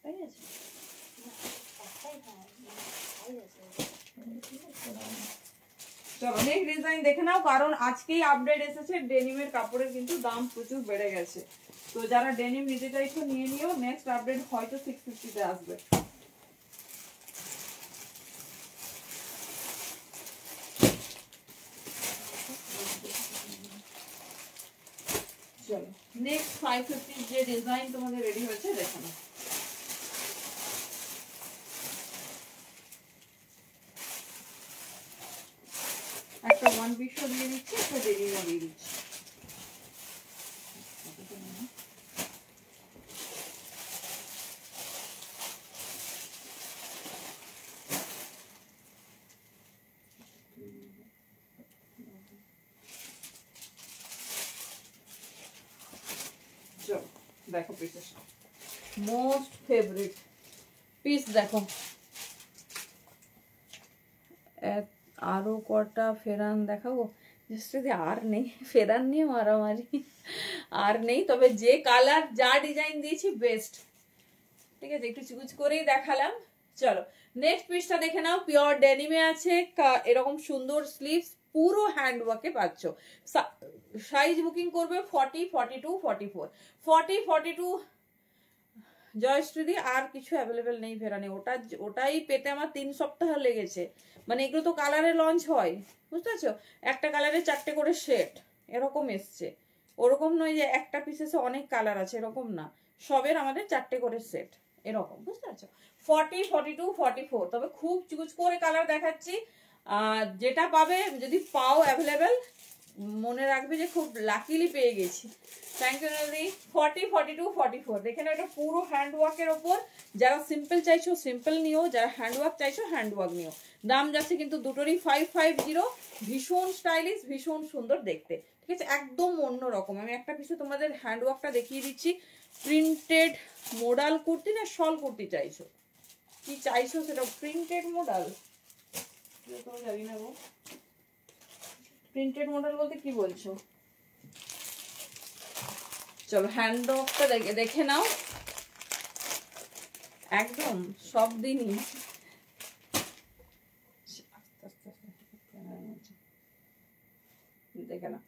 তাই আছে। চলো নেক্সট ডিজাইন দেখে নাও, কারণ আজকেই আপডেট এসেছে, ডেনিমের কাপড়ের কিন্তু দাম প্রচুর বেড়ে গেছে। তো যারা ডেনিম নিতে চাইছো নিয়ে নিও, নেক্সট আপডেট হয়তো 650-তে আসবে। চলো নেক্সট 550 যে ডিজাইন তোমাদের রেডি হয়েছে দেখো না। একটা ওয়ান পিসও দিয়ে দিচ্ছি, একটা ডেনিমও দিয়ে দিচ্ছি। চলো দেখো পিসের মোস্ট ফেভারিট পিস দেখো। আরো কটা ফেরান দেখাবো, যদি আর নেই ফেরান নিয়ে মারামারি আর নেই, তবে যে কালার যা ডিজাইন দিয়েছি বেস্ট, ঠিক আছে, একটু চুজ করেই দেখালাম। চলো নেক্সট পিসটা দেখে নাও, পিওর ডেনিমে আছে, এরকম সুন্দর স্লিভস, পুরো হ্যান্ড ওয়ার্কে পাচ্ছ। সাইজ বুকিং করবে 40, 42, 44, 40, 42। জয়শ্রীদি আর কিছু অ্যাভেলেবেল নেই ফেরানে, ওটাই পেতে আমার 3 সপ্তাহ লেগেছে। মানে এগুলো তো কালারে লঞ্চ হয়, বুঝতে পারছো, একটা কালারে 4টে করে সেট এরকম এসছে, ওরকম নয় যে একটা পিসেসে অনেক কালার আছে, এরকম না, সবের আমাদের 4টে করে সেট এরকম, বুঝতে পারছো। 40, 42, 44, তবে খুব চুজ করে কালার দেখাচ্ছি, যেটা পাবে যদি পাও অ্যাভেলেবেল মনে রাখবে যে খুব লাকিলি পেয়ে গেছি। থ্যাংক ইউ নদী। 40, 42, 44 দেখে না, এটা পুরো হ্যান্ড ওয়ার্কের ওপর। যারা সিম্পল চাইছো সিম্পল নিও, যারা হ্যান্ড ওয়ার্ক চাইছো হ্যান্ড ওয়ার্ক নিও। দাম যাচ্ছে কিন্তু দুটোরই 550। ভীষণ স্টাইলিশ, ভীষণ সুন্দর দেখতে, ঠিক আছে, একদম অন্য রকম। আমি একটা পিছু তোমাদের হ্যান্ড ওয়ার্কটা দেখিয়ে দিচ্ছি। প্রিন্টেড মোডাল কুর্তি না শল কুর্তি চাইছো, কি চাইছো সেটা, প্রিন্টেড মোডাল জানি না গো, প্রিন্টেড মডেল বলতে কি বলছো। চলো হ্যান্ড ওয়ার্কটা দেখে নাও, একদম সব দিনই দেখে নাও।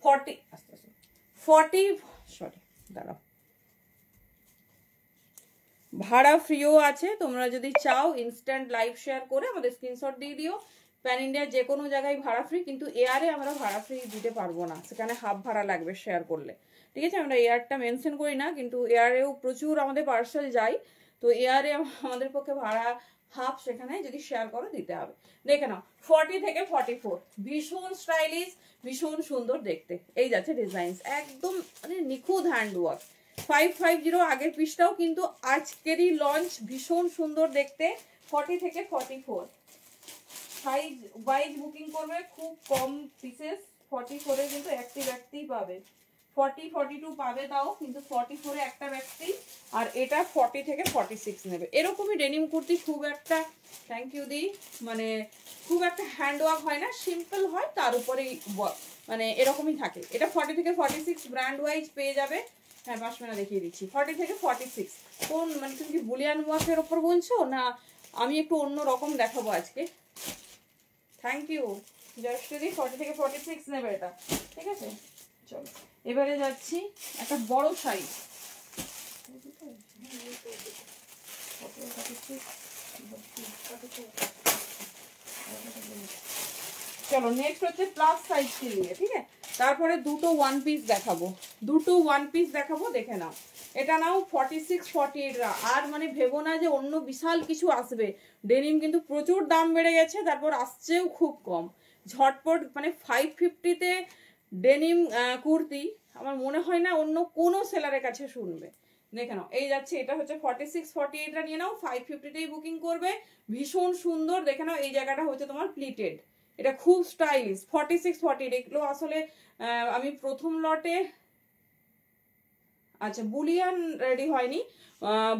40 সরি দাঁড়াও, ভাড়া ফ্রিও আছে, তোমরা যদি চাও ইনস্ট্যান্ট লাইভ শেয়ার করে আমাদের স্ক্রিনশট দিয়ে দিও। প্যান ইন্ডিয়ার যে কোনো জায়গায় ভাড়া ফ্রি, কিন্তু এয়ারে আমরা ভাড়া ফ্রি দিতে পারবো না, সেখানে হাফ ভাড়া লাগবে শেয়ার করলে, ঠিক আছে। আমরা এয়ারটা মেনশন করি না, কিন্তু এয়ারেও প্রচুর আমাদের পার্সেল যায়, তো এয়ারে আমাদের পক্ষে ভাড়া হাফ, সেখানে যদি শেয়ার করো দিতে হবে। দেখে নাও 40 থেকে 44, ভীষণ স্টাইলিশ, ভীষণ সুন্দর দেখতে। এই যাচ্ছে ডিজাইন, একদম মানে নিখুঁত হ্যান্ড ওয়ার্ক। 550 আগের পিসটাও কিন্তু আজকেরই লঞ্চ, ভীষণ সুন্দর দেখতে। 40 থেকে 44 সাইজ ওয়াইজ বুকিং করবে, খুব কম পিসেস। 44 কিন্তু একটাই পাবে, 40, 42 পাবে তাও, কিন্তু 44 একটা ব্যক্তি, আর এটা 40 থেকে 46 নেবে। এরকমই ডেনিম কুর্তি খুব একটা, থ্যাংক ইউ দি, মানে খুব একটা হ্যান্ড ওয়ার্ক হয় না, সিম্পল হয়, তার উপরেই মানে এরকমই থাকে। এটা 40 থেকে 46 ব্র্যান্ড ওয়াইজ পেয়ে যাবে। হ্যাঁ পাশমেনা দেখিয়ে দিচ্ছি, 40 থেকে 46। কোন মানে তুমি কি বুলিয়ান ওয়ার্কের ওপর বলছো, না আমি একটু অন্য রকম দেখাবো আজকে। থ্যাংক ইউ জয়শ্রী, 40 থেকে 46 নেবে এটা, ঠিক আছে। চলো এবারে যাচ্ছি একটা বড় সাইজ, চলো নেক্সট হচ্ছে প্লাস সাইজ কে নিয়ে, ঠিক আছে। তারপরে দুটো ওয়ান পিস দেখাবো, দেখে নাও। এটা নাও 46, 48 আর মানে ভেবো না যে অন্য বিশাল কিছু আসবে, ডেনিম কিন্তু প্রচুর দাম বেড়ে গেছে, তারপর আসছেও খুব কম। ঝটপট মানে 550-তে ডেনিম কুর্তি আমার মনে হয় না অন্য কোনো সেলারের কাছে শুনবে। দেখে নাও এই যাচ্ছে, এটা হচ্ছে 46, 48 নিয়ে নাও, 550-তেই বুকিং করবে, ভীষণ সুন্দর। দেখে নাও এই জায়গাটা হচ্ছে তোমার প্লিটেড, এটা খুব স্টাইলিশ। 46, 48 এগুলো আসলে আমি প্রথম লটে, আচ্ছা বুলিয়ান রেডি হয়নি,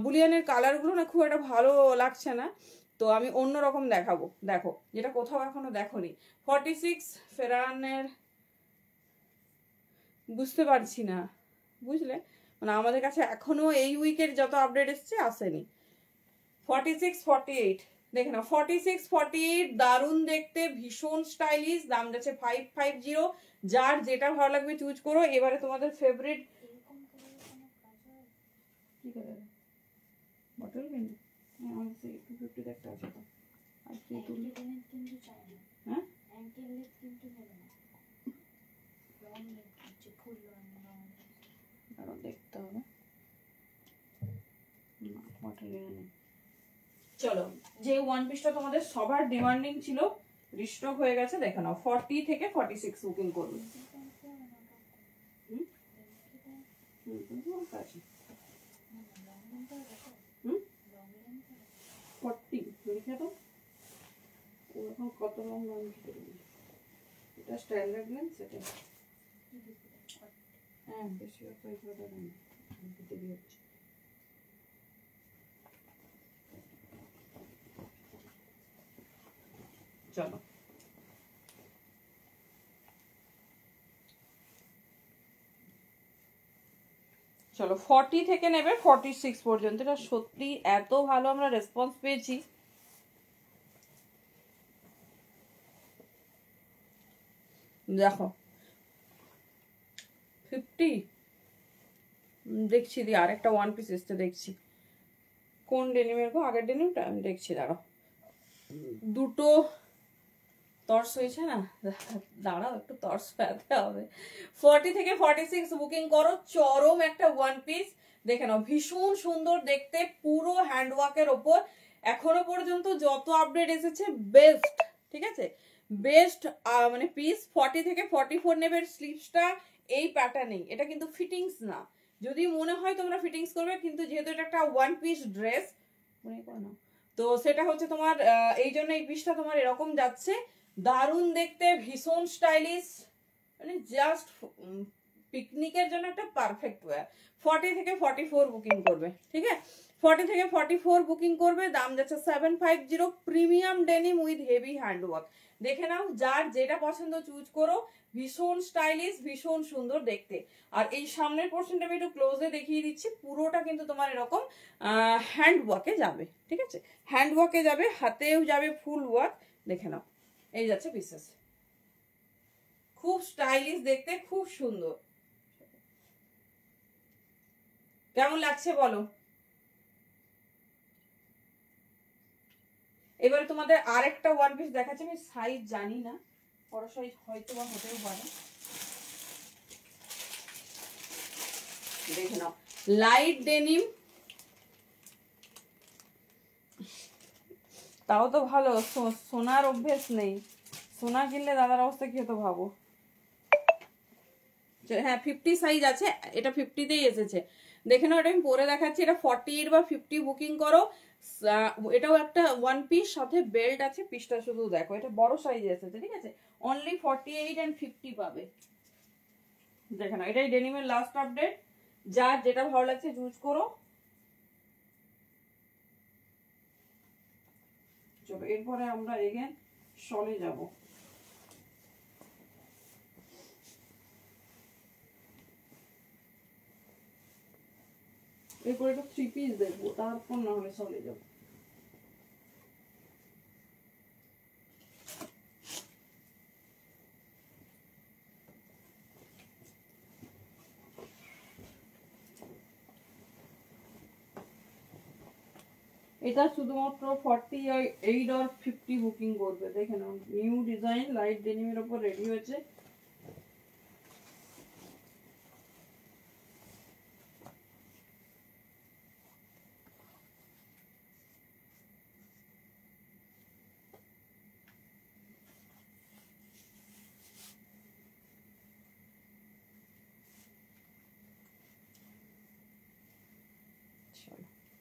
বুলিয়ানের কালারগুলো না খুব একটা ভালো লাগছে না, তো আমি অন্য রকম দেখাবো, দেখো যেটা কোথাও এখনো দেখোনি। 46 ফেরানের, বুঝতে পারছি না, বুঝলে, মানে আমাদের কাছে এখনো এই উইকের যত আপডেট এসছে আসেনি। 46 48 দেখে নাও 46 48 দারুণ দেখতে, ভীষণ স্টাইলিশ, দাম যাচ্ছে 550। যার যেটা ভালো লাগবে চুজ করো। এবারে তোমাদের ফেভারিট কি কালার বটল গ্রিন, হ্যাঁ আমার সেই 250 একটা আছে তো। আর কি তুমি কিন্তু চাই না, হ্যাঁ অ্যাঙ্কেল লেগ কিন্তু নেবে না, লং লেগ হচ্ছে ফুল লং আরো দেখতে হবে না বটল গ্রিন। চলো, যে ওয়ান পিসটা তোমাদের সবার ডিমান্ডিং ছিল রিস্টক হয়ে গেছে, দেখে নাও 40 থেকে 46 বুকিং করবে। আছে 40 লিখে দাও, ওরকম কত লং লং এটা স্ট্যান্ডার্ড লেন্স এটা, হ্যাঁ বেশি অত এগুলো দেবে না, দেবে হচ্ছে। চলো চলো 40 থেকে নেবে 46 পর্যন্ত। এটা সত্যি এত ভালো আমরা রেসপন্স পেয়েছি। দেখো 50 দেখছি, দি আরেকটা ওয়ান পিস এসছে দেখছি, কোন ডেনিমের গো, আগের ডেনিমটা আমি দেখছি, দাঁড়াও দুটো তর্স হয়েছে না, দাঁড়াও একটু তর্স পেতে হবে। 40 থেকে 46 বুকিং করো, চরম একটা ওয়ান পিস দেখে নাও, ভীষণ সুন্দর দেখতে, পুরো হ্যান্ডওয়ার্কের ওপর। এখনো পর্যন্ত যত আপডেট এসেছে বেস্ট, ঠিক আছে বেস্ট মানে পিস। 40 থেকে 44 নেবে। স্লিভসটা এই প্যাটার্নেই, এটা কিন্তু ফিটিংস না, যদি মনে হয় তোমরা ফিটিংস করবে, কিন্তু যেহেতু এটা একটা ওয়ান পিস ড্রেস মনে করো না, তো সেটা হচ্ছে তোমার এই জন্য এই পিসটা তোমার এরকম যাচ্ছে। দারুণ দেখতে, ভীষণ স্টাইলিশ, মানে জাস্ট পিকনিকের জন্য একটা পারফেক্ট ওয়্যার। 40 থেকে 44 বুকিং করবে, ঠিক আছে 40 থেকে 44 বুকিং করবে। দাম যাচ্ছে 750। Premium denim with heavy handwork. দেখে নাও, যার যেটা পছন্দ চুজ করো। ভীষণ স্টাইলিশ, ভীষণ সুন্দর দেখতে। আর এই সামনের পোর্শনটা আমি একটু ক্লোজে দেখিয়ে দিচ্ছি, পুরোটা কিন্তু তোমার এরকম হ্যান্ডওয়ার্কে যাবে, ঠিক আছে হ্যান্ডওয়ার্কে যাবে, হাতেও যাবে ফুল ওয়ার্ক। দেখে নাও, এই যাচ্ছে পিসেস, খুব স্টাইলিশ দেখতে, খুব সুন্দর। কেমন লাগছে বলো? এবারে তোমাদের আরেকটা ওয়ান পিস দেখাচ্ছি, আমি সাইজ জানি না, বড় সাইজ হয়তো বা হতেও পারে। দেখে নাও, লাইট ডেনিম, তাও তো ভালো, সোনার অভ্যেস নেই, সোনা কিনলে দাদার অবস্থা কি হতো ভাবো। হ্যাঁ 50 সাইজ আছে, এটা 50তেই এসেছে। দেখে নাও, এটা আমি পরে দেখাচ্ছি, এটা 48 বা 50 বুকিং করো। এটাও একটা ওয়ান পিস, সাথে বেল্ট আছে, পিসটা শুধু দেখো, এটা বড় সাইজ এসেছে, ঠিক আছে অনলি 48 and 50 পাবে। দেখে নাও, এটাই ডেনিমের লাস্ট আপডেট, যার যেটা ভালো লাগছে চুজ করো। চলো এরপরে আমরা এগেন শলে যাব। এরপরে একটা 3 পিস দেখবো, তারপর না হলে শলে যাবো। এটা শুধুমাত্র 48 or 50 বুকিং করবে। দেখে নাও, নিউ ডিজাইন লাইট ডেনিমের উপর রেডি হয়েছে।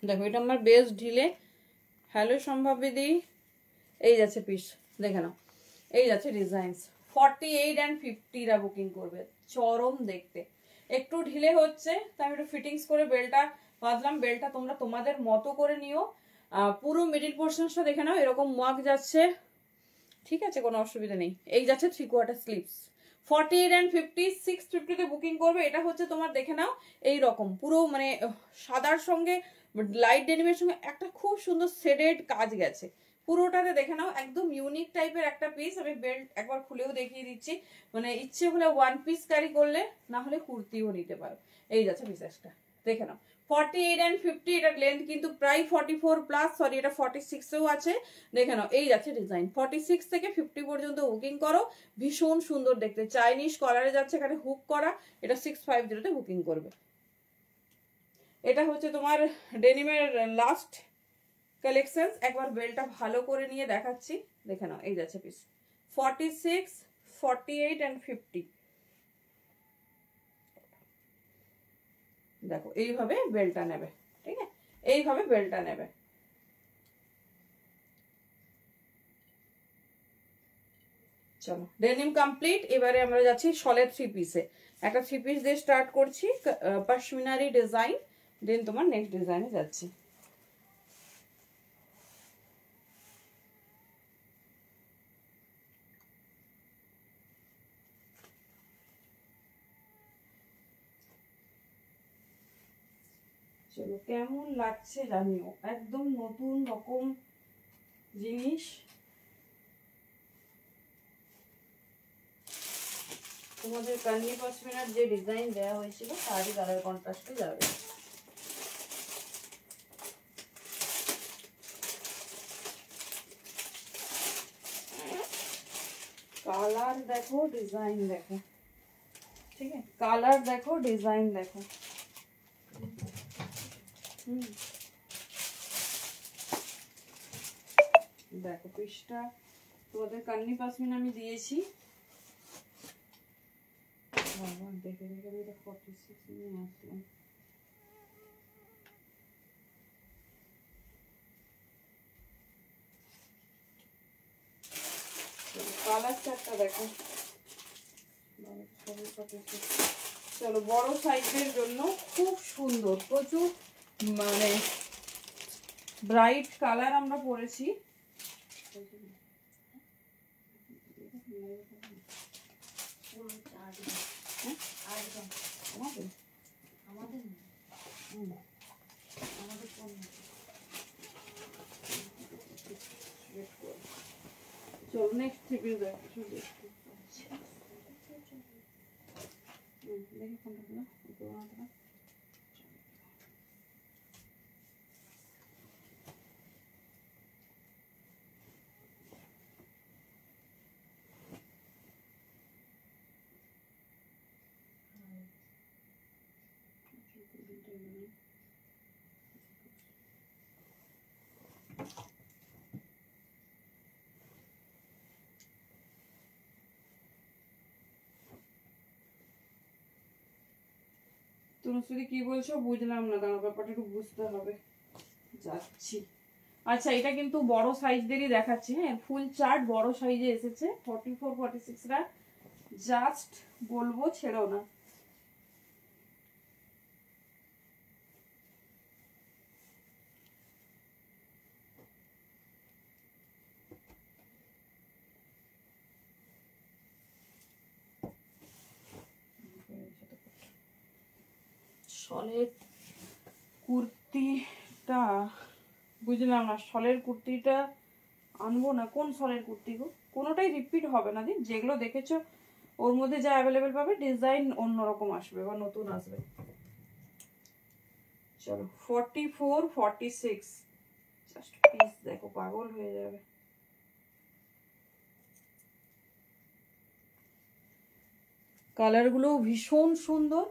দেখো, এটা আমার বেশ ঢিলে। হ্যালো সম্ভাবিদি, এই যাচ্ছে পিস, দেখে নাও এই যাচ্ছে ডিজাইনস। 48 and 50 রা বুকিং করবে, চরম দেখতে। একটু ঢিলে হচ্ছে, তাই আমি একটু ফিটিংস করে বেলটা বাঁধলাম। বেলটা তোমরা তোমাদের মতো করে নিও। পুরো মিডিল পোর্শনটা দেখে নাও, এরকম ওয়ার্ক যাচ্ছে, ঠিক আছে কোনো অসুবিধা নেই। এই যাচ্ছে 3/4 স্লিভস। 48 and 50 650 তে বুকিং করবে। এটা হচ্ছে তোমার দেখে নাও এই রকম পুরো মানে সাদার সঙ্গে লাইট ডেনিমের সঙ্গে একটা খুব সুন্দর শেডেড কাজ গেছে পুরোটাতে, দেখে নাও একদম ইউনিক টাইপের একটা পিস। আমি বেল্ট একবার খুলেও দেখিয়ে দিচ্ছি, মানে ইচ্ছে হলে ওয়ান পিস ক্যারি করলে, না হলে কুর্তিও নিতে পারো। এই যাচ্ছে পিসেসটা, দেখে নাও 48 and 50, এটার লেন্থ কিন্তু প্রায় 44 প্লাস, সরি এটা 46এও আছে। দেখে নাও এই যাচ্ছে ডিজাইন, 46 থেকে 50 পর্যন্ত বুকিং করো, ভীষণ সুন্দর দেখতে, চাইনিজ কলারে যাচ্ছে, এখানে হুক করা, এটা 650 তে বুকিং করবে। এটা হচ্ছে তোমার ডেনিমের লাস্ট কালেকশন। একবার বেলটা ভালো করে নিয়ে দেখাচ্ছি, দেখে নাও এই যাচ্ছে পিস 46, 48 and 50। দেখো এইভাবে বেলটা নেবে, ঠিক আছে, এইভাবে বেলটা নেবে। চলো ডেনিম কমপ্লিট, এবারে আমরা যাচ্ছি শলের 3 পিসে। একটা 3 পিস দিয়ে স্টার্ট করছি, পশমিনারি ডিজাইন, দেন তোমার নেক্সট ডিজাইনে যাচ্ছি। চলো কেমন লাগছে জানিও, একদম নতুন রকম জিনিস। তোমাদের কানি পশমিনার যে ডিজাইন দেওয়া হয়েছিল তারই কালার কন্ট্রাস্টে যাবে। কালার দেখো, ডিজাইন দেখো, ঠিক আছে, কালার দেখো, ডিজাইন দেখো। দেখো পিসটা তোমাদের কান্নি পশমিনা আমি দিয়েছি, দেখে দেখে আমি 46 নিয়ে আসলাম। কালার চারটা দেখো, চলো বড় সাইজের জন্য খুব সুন্দর, প্রচুর মানে ব্রাইট কালার আমরা পরেছি। চলো নেক্সট 3 পিস দেখো, দেখি কোনটা। তুমি কি বলছো বুঝলাম না, দাঁড়াও ব্যাপারটা একটু বুঝতে হবে, যাচ্ছি। আচ্ছা এটা কিন্তু বড় সাইজদেরই দেখাচ্ছি, হ্যাঁ ফুল চার্ট বড় সাইজে এসেছে, 44, 46রা জাস্ট বলবো ছেড়ো না। শলের কুর্তিটা বুঝলাম না, শলের কুর্তিটা আনবো না, কোন শলের কুর্তি গো? কোনোটাই রিপিট হবে না দিন, যেগুলো দেখেছো ওর মধ্যে যা অ্যাভেলেবেল পাবে ডিজাইন অন্যরকম আসবে বা নতুন আসবে। চলো 44, 46 জাস্ট পিস দেখো, পাগল হয়ে যাবে। কালারগুলো ভীষণ সুন্দর,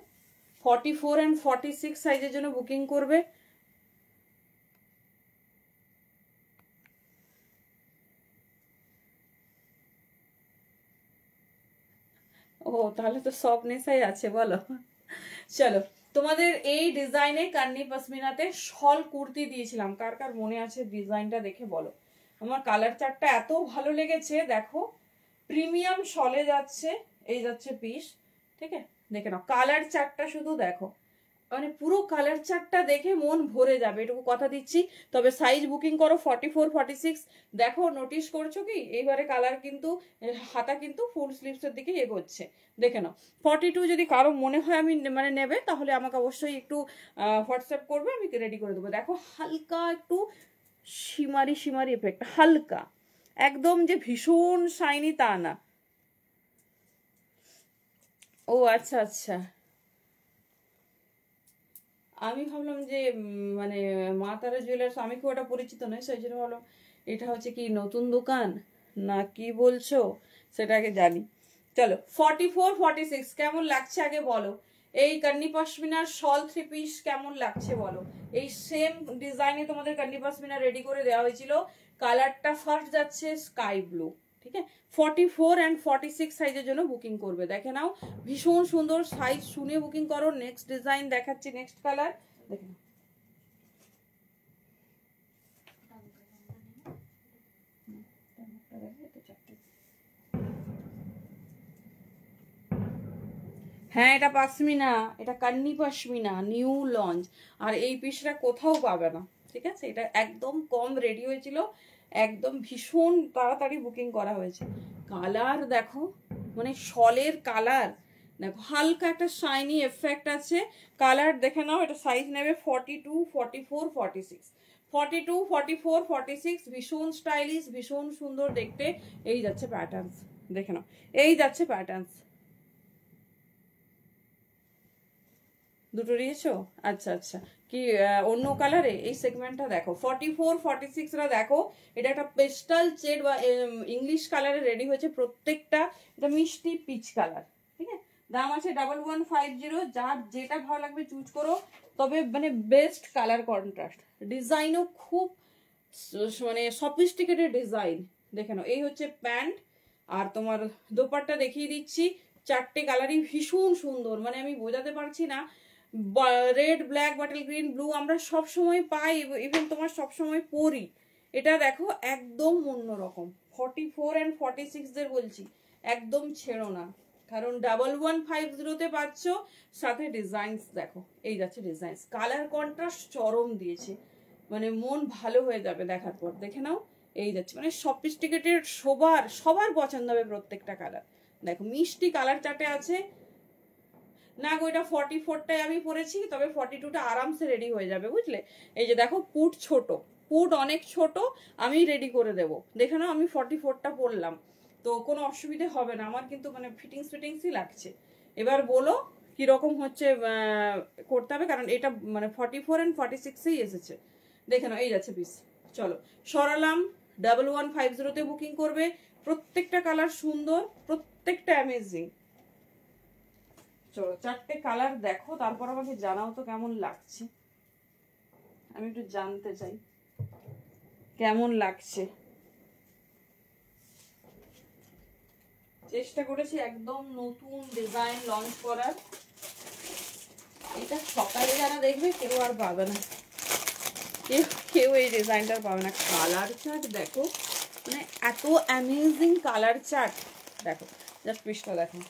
44 and 46 সাইজের জন্য বুকিং করবে। ও তাহলে তো সব নেশাই আছে বলো। চলো তোমাদের এই ডিজাইনে কান্নি পশমিনাতে শল কুর্তি দিয়েছিলাম, কার কার মনে আছে ডিজাইনটা দেখে বলো। আমার কালার চার্টটা এত ভালো লেগেছে, দেখো প্রিমিয়াম শলে যাচ্ছে, এই যাচ্ছে পিস, ঠিক আছে, দেখে নাও কালার চার্টটা শুধু দেখো, মানে পুরো কালার চার্টটা দেখে মন ভরে যাবে, এটুকু কথা দিচ্ছি। তবে সাইজ বুকিং করো 44 46। দেখো নোটিস করছো কি এইবারে কালার কিন্তু হাতা কিন্তু ফুল স্লিভসের দিকে এগোচ্ছে, দেখে নাও। 42 যদি কারো মনে হয় আমি মানে নেবে, তাহলে আমাকে অবশ্যই একটু হোয়াটসঅ্যাপ করবে, আমি রেডি করে দেবো। দেখো হালকা একটু শিমারি শিমারি এফেক্ট, হালকা, একদম যে ভীষণ শাইনি তা না। ও আচ্ছা আচ্ছা, আমি ভাবলাম যে মানে মা তারা জুয়েলার্স, আমি খুব একটা পরিচিত নয়, সেই জন্য ভাবলাম এটা হচ্ছে কি নতুন দোকান না কি বলছো, সেটাকে জানি। চলো 44 46 কেমন লাগছে আগে বলো। এই কান্নি পশমিনার শল 3 পিস কেমন লাগছে বলো। এই সেম ডিজাইনে তোমাদের কান্নি পশমিনা রেডি করে দেওয়া হয়েছিল। কালারটা ফার্স্ট যাচ্ছে স্কাই ব্লু, ঠিক আছে। 44 অ্যান্ড 46 সাইজের জন্য বুকিং করবে, দেখে নাও ভীষণ সুন্দর সাইজ শুনে বুকিং করো। নেক্সট ডিজাইন দেখাচ্ছি, নেক্সট কালার দেখে নাও। হ্যাঁ এটা পাশমিনা, এটা কান্নি পশমিনা নিউ লঞ্চ, আর এই পিসটা কোথাও পাবে না, ঠিক আছে। এটা একদম কম রেডি হয়েছিল, একদম ভীষণ তাড়াতাড়ি বুকিং করা হয়েছে। কালার দেখো, মানে শলের কালার দেখো, হালকা একটা শাইনি এফেক্ট আছে। কালার দেখে নাও, এটা সাইজ নেবে 42 44 46। 42 44 46 ভীষণ স্টাইলিশ, ভীষণ সুন্দর দেখতে। এই যাচ্ছে প্যাটার্নস, দেখে নাও এই যাচ্ছে প্যাটার্নস। দুটো নিয়েছো, আচ্ছা আচ্ছা। কি অন্য কালারে এই সেগমেন্টটা দেখো 44 46 রা দেখো, এটা একটা পেস্টাল চেড বা ইংলিশ কালারে রেডি হয়েছে প্রত্যেকটা। এটা মিষ্টি পিচ কালার, ঠিক আছে। দাম আছে 1150, যার যেটা ভালো লাগবে চুজ করো। তবে মানে বেস্ট কালার কন্ট্রাস্ট, ডিজাইনও খুব মানে সফিস্টিকেটেড ডিজাইন, দেখে নাও। এই হচ্ছে প্যান্ট, আর তোমার দোপাট্টা দেখিয়ে দিচ্ছি। চারটে কালারই ভীষণ সুন্দর, মানে আমি বোঝাতে পারছি না। Red black bottle green blue আমরা সব সময় পাই, ইভেন তোমার সব সময় পরি। এটা দেখো একদম অন্যরকম। 44 অ্যান্ড 46 দের বলছি একদম ছেড়ো না, কারণ 1150-তে পাচ্ছ। সাথে ডিজাইনস দেখো, এই যাচ্ছে ডিজাইনস, কালার কন্ট্রাস্ট চরম দিয়েছে, মানে মন ভালো হয়ে যাবে দেখার পর, দেখে নাও। এই যাচ্ছে মানে সফিস্টিকেটেড, সবার সবার পছন্দ হবে প্রত্যেকটা কালার। দেখো মিষ্টি কালার চার্টে আছে না গো, এটা 44টাই আমি পরেছি, তবে 42টা আরামসে রেডি হয়ে যাবে, বুঝলে। এই যে দেখো পুট ছোট, পুট অনেক ছোট, আমি রেডি করে দেবো, দেখে নাও। আমি 44টা পরলাম, তো কোনো অসুবিধে হবে না আমার, কিন্তু মানে ফিটিংসই লাগছে। এবার বলো কিরকম হচ্ছে করতে হবে, কারণ এটা মানে 44 অ্যান্ড 46এই এসেছে, দেখে নাও। এই যাচ্ছে পিস, চলো সরালাম। 1150-তে বুকিং করবে। প্রত্যেকটা কালার সুন্দর, প্রত্যেকটা অ্যামেজিং। চলো চারটে কালার দেখো, তারপর আমাকে জানাও তো কেমন লাগছে, আমি একটু জানতে চাই কেমন লাগছে। চেষ্টা করেছি একদম নতুন ডিজাইন লঞ্চ করার। এটা সকালে যারা দেখবে কেউ আর পাবে না, কেউ এই ডিজাইনটা পাবে না। কালার চার্ট দেখো, মানে এত অ্যামেজিং কালার চার্ট দেখো, জাস্ট পিসটা দেখো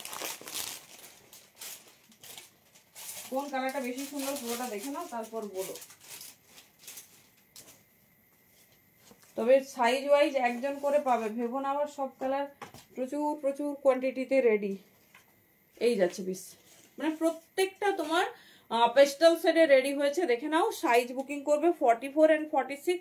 কোন কালারটা বেশি সুন্দর, পুরোটা দেখে নাও তারপর বলো। তবে সাইজ ওয়াইজ একজন করে পাবে, ভেবো না আবার সব কালার প্রচুর প্রচুর কোয়ান্টিটিতে রেডি। এই যাচ্ছে পিস, মানে প্রত্যেকটা তোমার পেস্টাল সেটে রেডি হয়েছে, দেখে নাও। সাইজ বুকিং করবে 44 অ্যান্ড 46।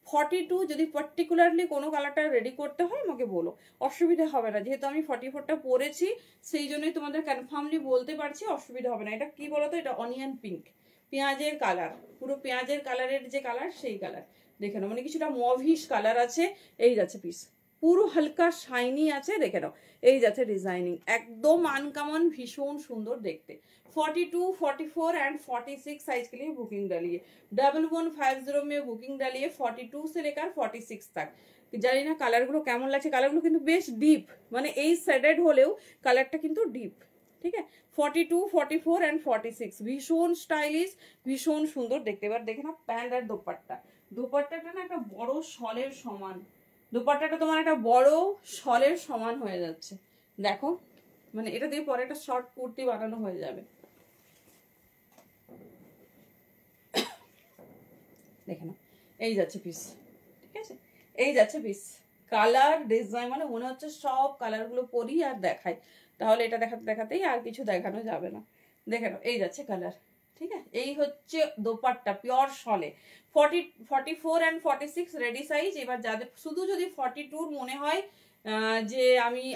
42 যদি পার্টিকুলারলি কোনো কালারটা রেডি করতে হয় আমাকে বলো, অসুবিধা হবে না, যেহেতু আমি 44টা পরেছি সেই জন্যই তোমাদের কনফার্মলি বলতে পারছি, অসুবিধা হবে না। এটা কি বলতো, এটা অনিয়ন পিঙ্ক, পেঁয়াজের কালার, পুরো পেঁয়াজের কালারের যে কালার সেই কালার, দেখে নাও। মানে কিছুটা মভিশ কালার আছে। এই যাচ্ছে পিস, পুরো হালকা শাইনি আছে, দেখে নাও। এই যাচ্ছে ডিজাইনিং, একদম আনকমন, भीषण सुंदर देखते। 42 44 एंड 46 साइज के लिए बुकिंग डालिए। 1150 में बुकिंग डालिए 42 से लेकर 46 तक। জানি না কালারগুলো কেমন লাগছে, কালারগুলো কিন্তু বেশ ডিপ, মানে এই শেডেড হলেও কালারটা কিন্তু ডিপ, ঠিক আছে। 42 44 এন্ড 46 ভীষণ স্টাইলিশ, ভীষণ সুন্দর দেখতে। এবার দেখে না প্যান্ট আর দোপাট্টা, দোপাট্টাটা না একটা বড় শলের সমান, দোপাট্টাটা তোমার একটা বড় শলের সমান হয়ে যাচ্ছে, দেখো। মানে এটা দিয়ে পরে একটা শর্ট কুর্তি বানানো হয়ে যাবে। দেখে নাও, এই যাচ্ছে পিস, ঠিক আছে, এই যাচ্ছে পিস। কালার ডিজাইন মানে মনে হচ্ছে সব কালারগুলো পরি আর দেখাই, তাহলে এটা দেখাতে দেখাতেই আর কিছু দেখানো যাবে না। দেখে নাও, এই যাচ্ছে কালার, ঠিক আছে। এই হচ্ছে দোপাট্টা পিওর শলে, 44 অ্যান্ড 46 রেডি সাইজ। এবার যাদের শুধু যদি 42 মনে হয় যে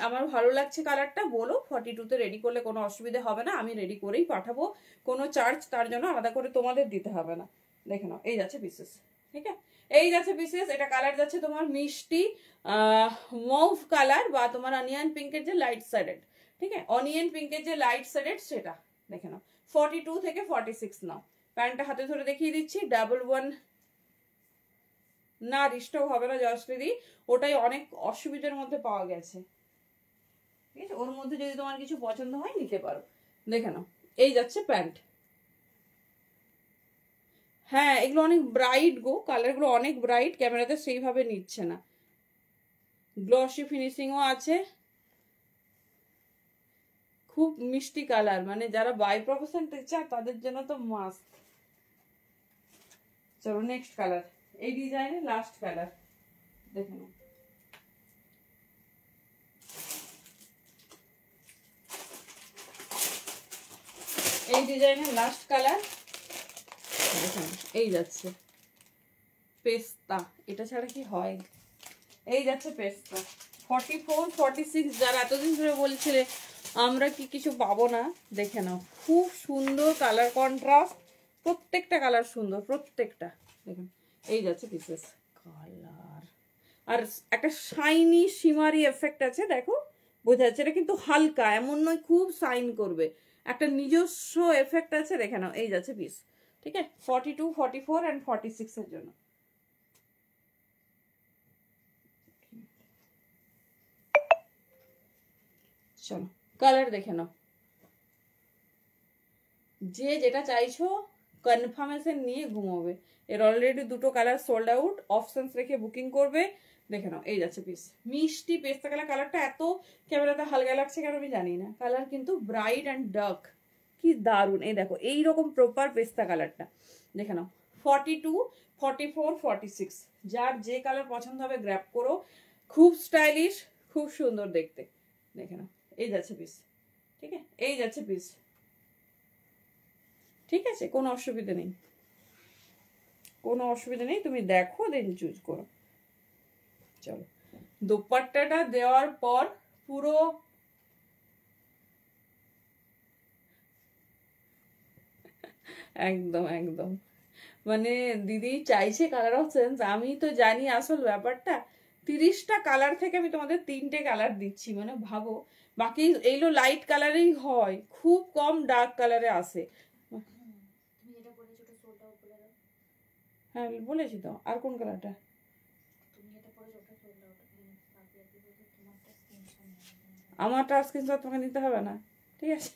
আমার ভালো লাগছে কালারটা, বলো, 42-তে রেডি করলে কোনো অসুবিধা হবে না, আমি রেডি করেই পাঠাবো, কোনো চার্জ তার জন্য আলাদা করে তোমাদের দিতে হবে না। দেখে নাও, এই যাচ্ছে পিসেস, ঠিক আছে, এই যাচ্ছে পিসেস। এটা কালার যাচ্ছে তোমার মিষ্টি মৌভ কালার বা তোমার অনিয়ন পিঙ্কের যে লাইট শেডেড, ঠিক আছে, অনিয়ন পিঙ্কের যে লাইট শেডেড সেটা। দেখে নাও, 42 থেকে 46 নাও। প্যান্টটা হাতে ধরে দেখিয়ে দিচ্ছি, 11 না রিস্টক হবে না জয়শ্রীদি, ওটাই অনেক অসুবিধার মধ্যে পাওয়া গেছে, ঠিক আছে। ওর মধ্যে যদি তোমার কিছু পছন্দ হয় নিতে পারো। দেখে নাও, এই যাচ্ছে প্যান্ট। হ্যাঁ, এগুলো অনেক ব্রাইট গো, কালারগুলো অনেক ব্রাইট, ক্যামেরাতে সেইভাবে নিচ্ছে না, গ্লসি ফিনিশিংও আছে, খুব মিষ্টি কালার, মানে যারা বাই প্রফেশন টিচার তাদের জন্য তো মাস্ট। চলো নেক্সট কালার, এই ডিজাইনের লাস্ট কালার দেখে নাও, এই ডিজাইনের লাস্ট কালার দেখে নাও, এই যাচ্ছে পেস্তা, এটা ছাড়া কি হয়, এই যাচ্ছে পেস্তা। 44 46 যারা এতদিন ধরে বলছিলে আমরা কি কিছু পাবো না, দেখে নাও, খুব সুন্দর কালার কন্ট্রাস্ট, প্রত্যেকটা কালার সুন্দর, প্রত্যেকটা। দেখুন, এই যাচ্ছে পিসেস কালার, আর একটা শাইনি শিমারি এফেক্ট আছে, দেখো বোঝা যাচ্ছে, এটা কিন্তু হালকা, এমন নয় খুব শাইন করবে, একটা নিজস্ব এফেক্ট আছে। দেখে নাও, এই যাচ্ছে পিস, ঠিক আছে, 42 44 অ্যান্ড 46 এর জন্য। চলো কালার দেখে নাও, যে যেটা চাইছো কনফার্মেশন নিয়ে ঘুমোবে। এর অলরেডি দুটো কালার সোল্ড আউট, অপশনস রেখে বুকিং করবে। দেখে নাও, এই যাচ্ছে পিস, মিষ্টি পেস্তা কালার। কালারটা এত ক্যামেরাতে হালকা লাগছে কেন আমি জানি না, কালার কিন্তু ব্রাইট অ্যান্ড ডার্ক, কি দারুণ। এই দেখো, এইরকম প্রপার পেস্তা কালারটা। দেখে নাও, 42 44 46 যার যে কালার পছন্দ হবে গ্র্যাব করো, খুব স্টাইলিশ, খুব সুন্দর দেখতে। দেখে নাও, এই যাচ্ছে পিস, ঠিক আছে, এই যাচ্ছে পিস, ঠিক আছে, কোনো অসুবিধা নেই, কোনো অসুবিধা নেই, তুমি দেখো দেন চুজ করো। চলো, দোপাট্টাটা দেওয়ার পর পুরো একদম একদম, মানে দিদি চাইছে কালার অফ সেন্স, আমি তো জানি আসল ব্যাপারটা, 30টা কালার থেকে আমি তোমাদের 3টে কালার দিচ্ছি, মানে ভাবো, বাকি এইগুলো লাইট কালারেই হয়, খুব কম ডার্ক কালারে আসে। হ্যাঁ বলেছি তো, আর কোন কালারটা, আমারটা স্ক্রিনশট তোমাকে নিতে হবে না, ঠিক আছে।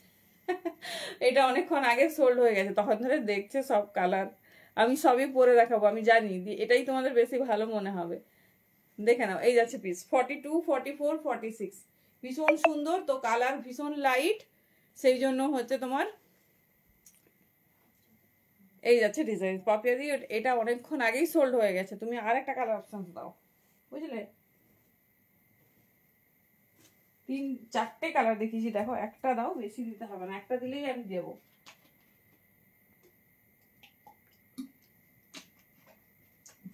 এটা অনেকক্ষণ আগে সোল্ড হয়ে গেছে, তখন ধরে দেখছে সব কালার, আমি সবই পরে দেখাবো, আমি জানি এটাই তোমাদের বেশি ভালো মনে হবে। দেখে নাও, এই যাচ্ছে পিস, 42 44 46, ভীষণ সুন্দর তো, কালার ভীষণ লাইট, সেই জন্য হচ্ছে তোমার এই যাচ্ছে ডিজাইন পাপিয়া দিয়ে। এটা অনেকক্ষণ আগেই সোল্ড হয়ে গেছে, তুমি আর একটা কালার অপশন দাও, বুঝলে, 3-4টে কালার দেখিয়েছি, দেখো একটা দাও, বেশি দিতে হবে না, একটা দিলেই আমি দেবো।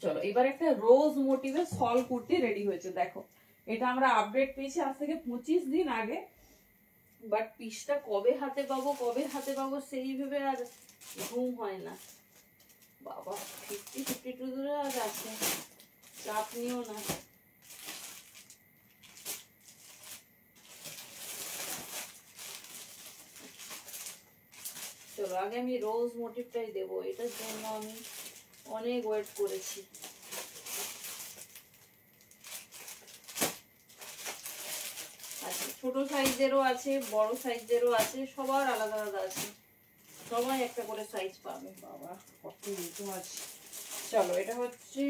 চলো এবার একটা রোজ মোটিভের সল কুর্তি রেডি হয়েছে, দেখো এটা আমরা আপডেট পেয়েছি আজ থেকে 25 দিন আগে, বাট পিসটা কবে হাতে পাবো সেই ভেবে আর ঘুম হয় না বাবা। 50-52 দূরে আজ আছে, চাপ নিও না। চলো আগে আমি রোজ মোটিভটাই দেবো, এটার জন্য আমি অনেক ওয়েট করেছি। আচ্ছা, ছোট সাইজেরও আছে, বড় সাইজেরও আছে, সবার আলাদা আলাদা আছে, সবাই একটা করে সাইজ পাবে। বাবা কত নিচু আছে। চলো এটা হচ্ছে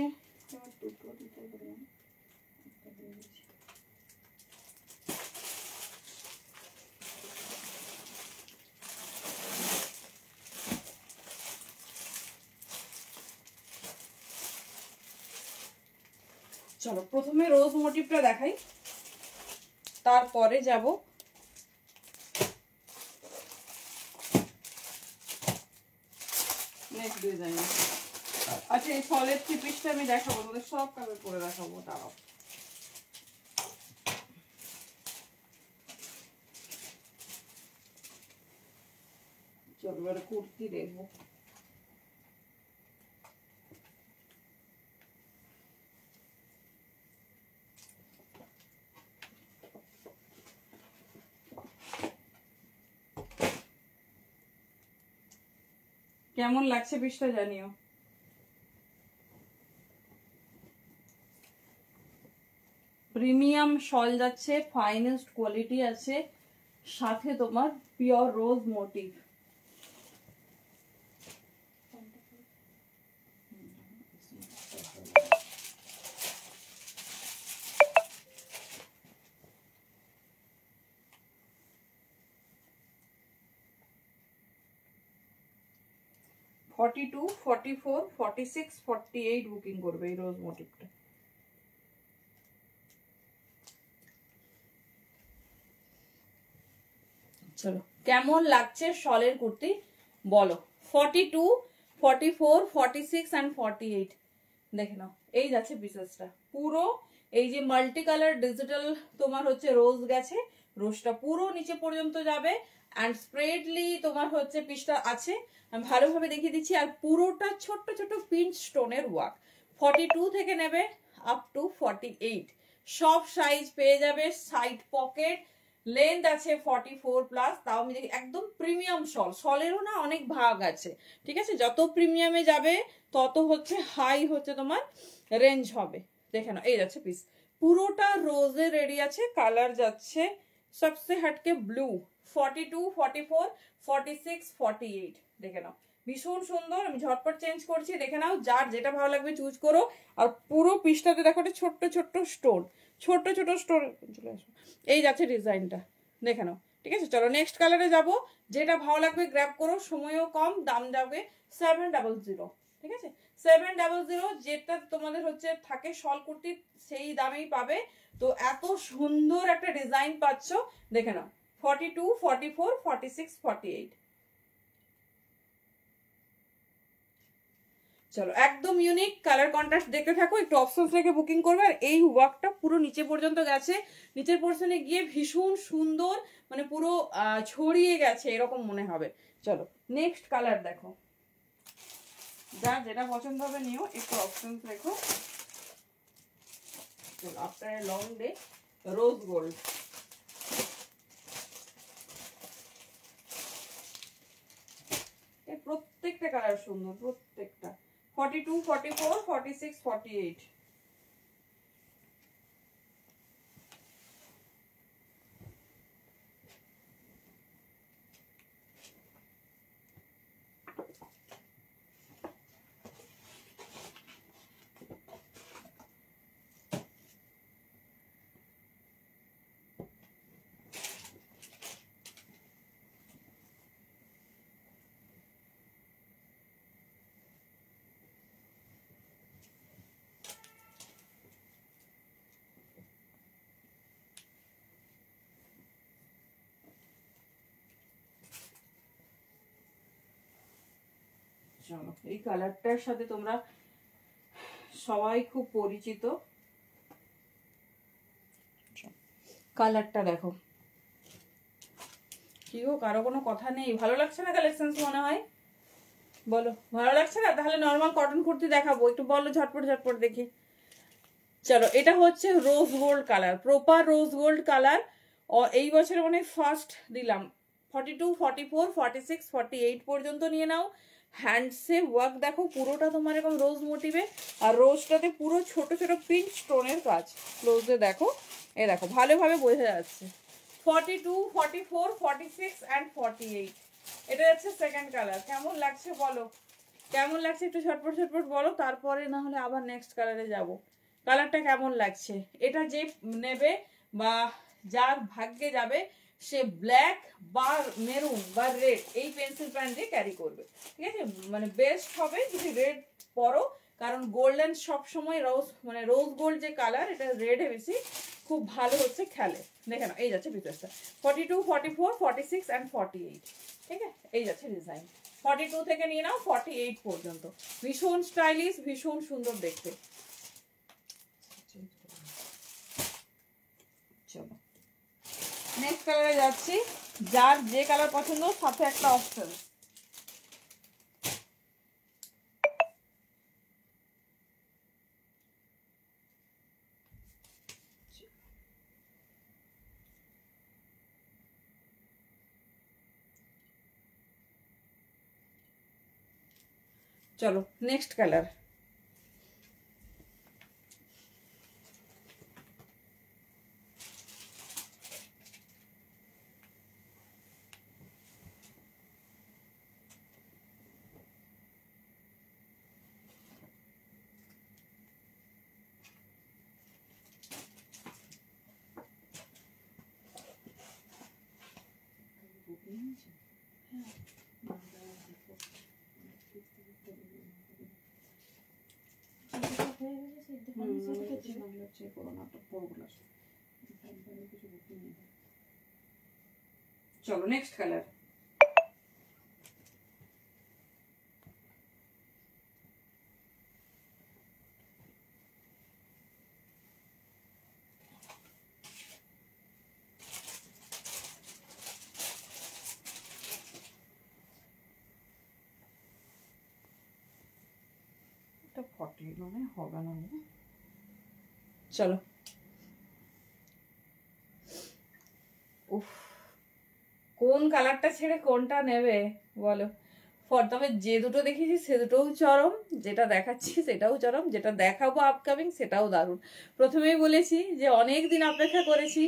চলো প্রথমে রোজ মোটিভটা দেখাই, তারপরে যাব নেক্সট ডিজাইন। আচ্ছা এই সলিড 3 পিসটা আমি দেখাবো, তোমাদের সব কালার করে দেখাবো। দাঁড়াও, চলো এবারে কুর্তি দেখবো। কেমন লাগছে পিসটা জানিও। প্রিমিয়াম শল যাচ্ছে, ফাইনেস্ট কোয়ালিটি আছে, সাথে তোমার পিওর রোজ মোটিভ। $42, $44, $46, $48 বুকিং করবে এই রোজ মোটিভটা। চলো কেমন লাগছে শলের কুর্তি বলো। 42, 44, 46 and 48 দেখে নাও। এই যাচ্ছে পিসেসটা পুরো, এই যে মাল্টি কালার ডিজিটাল তোমার হচ্ছে রোজ গেছে, রোজটা পুরো নিচে পর্যন্ত যাবে অ্যান্ড স্প্রেডলি তোমার হচ্ছে পিসটা আছে। আমি ভালোভাবে দেখিয়ে দিচ্ছি। আর পুরোটা ছোট্ট ছোট্ট পিঞ্চ স্টোনের ওয়ার্ক। 42 থেকে নেবে আপ টু 48, সব সাইজ পেয়ে যাবে। সাইড পকেট, লেন্থ আছে 44 প্লাস। তাও আমি দেখি একদম প্রিমিয়াম শল, শলেরও না অনেক ভাগ আছে, ঠিক আছে। যত প্রিমিয়ামে যাবে তত হচ্ছে হাই হচ্ছে তোমার রেঞ্জ হবে। দেখে নাও এই যাচ্ছে পিস, পুরোটা রোজে রেডি আছে। কালার যাচ্ছে সবসে হটকে ব্লু। 42, 44, 46, 48 দেখে নাও, ভীষণ সুন্দর। আমি ঝটপট চেঞ্জ করছি, দেখে নাও। যার যেটা ভালো লাগবে চুজ করো। আর পুরো পিসটাতে দেখো ছোট্ট ছোট্ট স্টোন, ছোট্ট ছোট স্টোন চলে আসো। এই যাচ্ছে ডিজাইনটা, দেখে নাও, ঠিক আছে। চলো নেক্সট কালারে যাব। যেটা ভালো লাগবে গ্র্যাব করো, সময়ও কম, দাম যাবে 700, ঠিক আছে। 700, যেটা তোমাদের হচ্ছে থাকে শল কুর্তি সেই দামেই পাবে। তো এত সুন্দর একটা ডিজাইন পাচ্ছ, দেখে নাও। 42, 44, 46, 48 চলো একদম ইউনিক কালার কন্ট্রাস্ট দেখতে থাকো, একটু অপশনস রেখে বুকিং করবে। আর এই ওয়ার্কটা পুরো নিচে পর্যন্ত গেছে, নিচের পোর্শনে গিয়ে ভীষণ সুন্দর, মানে পুরো ছড়িয়ে গেছে এরকম মনে হবে। চলো নেক্সট কালার দেখো, যার যেটা পছন্দ হবে নিও, একটু অপশনস রেখো। চলো after a long day rose gold. প্রত্যেকটা কালার সুন্দর, প্রত্যেকটা। 42, 44, 46, 48 চলো এই কালারটার সাথে তোমরা সবাই খুব পরিচিত। কালারটা দেখো কি গো, কারো কোনো কথা নেই? ভালো লাগছে না কালেকশন মনে হয়? বলো ভালো লাগছে না? তাহলে নর্মাল কটন কুর্তি দেখাবো, একটু বলো ঝটপট ঝটপট দেখি। চলো এটা হচ্ছে rose gold colour, proper rose gold colour. এই বছরে মানে ফার্স্ট দিলাম। 42, 44, 46, 48 পর্যন্ত নিয়ে নাও। হ্যান্ডসে ওয়ার্ক দেখো, পুরোটা তোমার এরকম রোজ মোটিভে, আর রোজটাতে পুরো ছোট ছোট পিঙ্ক স্টোনের কাজ। ক্লোজে দেখো, এ দেখো ভালোভাবে বোঝা যাচ্ছে। 42, 44, 46 and 48 এটা হচ্ছে সেকেন্ড কালার। কেমন লাগছে বলো, কেমন লাগছে একটু ঝটপট ঝটপট বলো, তারপরে না হলে আবার নেক্সট কালারে যাব। কালারটা কেমন লাগছে? এটা যে নেবে বা যার ভাগ্যে যাবে সে ব্ল্যাক বা মেরুন বা রেড এই পেন্সিল প্যান্ট দিয়ে ক্যারি করবে, ঠিক আছে। মানে বেস্ট হবে যদি রেড পরো, কারণ গোল্ডেন সবসময় রোজ মানে রোজ গোল্ড যে কালার, এটা রেডে বেশি খুব ভালো হচ্ছে খেলে। দেখে না, এই যাচ্ছে পিসেসটা 42, 44, 46 অ্যান্ড 48। ঠিক আছে, এই যাচ্ছে ডিজাইন। 42 থেকে নিয়ে নাও 48 পর্যন্ত। ভীষণ স্টাইলিশ, ভীষণ সুন্দর দেখতে। চলো নেক্সট কালারে যাচ্ছি। যার যে কালার পছন্দ সাথে একটা অপশন। চলো নেক্সট কালার। চলো নেক্সট কালার। হবে না। চলো উফ, কোন কালারটা ছেড়ে কোনটা নেবে বলো? তবে যে দুটো দেখেছি সে দুটোও চরম, যেটা দেখাচ্ছি সেটাও চরম, যেটা দেখাবো আপকামিং সেটাও দারুণ। প্রথমেই বলেছি যে অনেক দিন অপেক্ষা করেছি,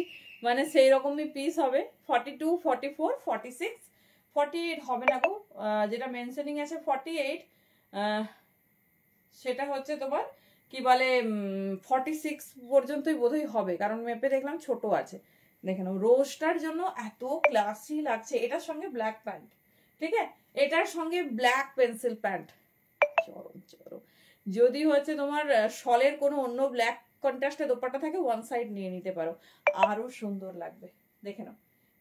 মানে সেই রকমই পিস হবে। 42, 44, 46, 48 হবে না গো, যেটা মেনশনিং আছে 48, সেটা হচ্ছে তোমার কি বলে 46 পর্যন্তই বোধহয় হবে, কারণ মেপে দেখলাম ছোট আছে। দেখে নাও, রোজটার জন্য এত ক্লাসি লাগছে। এটার সঙ্গে ব্ল্যাক প্যান্ট, ঠিক আছে, এটার সঙ্গে ব্ল্যাক পেন্সিল প্যান্ট, চরম চরম। যদি হচ্ছে তোমার শলের কোনো অন্য ব্ল্যাক কন্ট্রাস্টে দোপাট্টা থাকে, ওয়ান সাইড নিয়ে নিতে পারো, আরো সুন্দর লাগবে। দেখে নাও,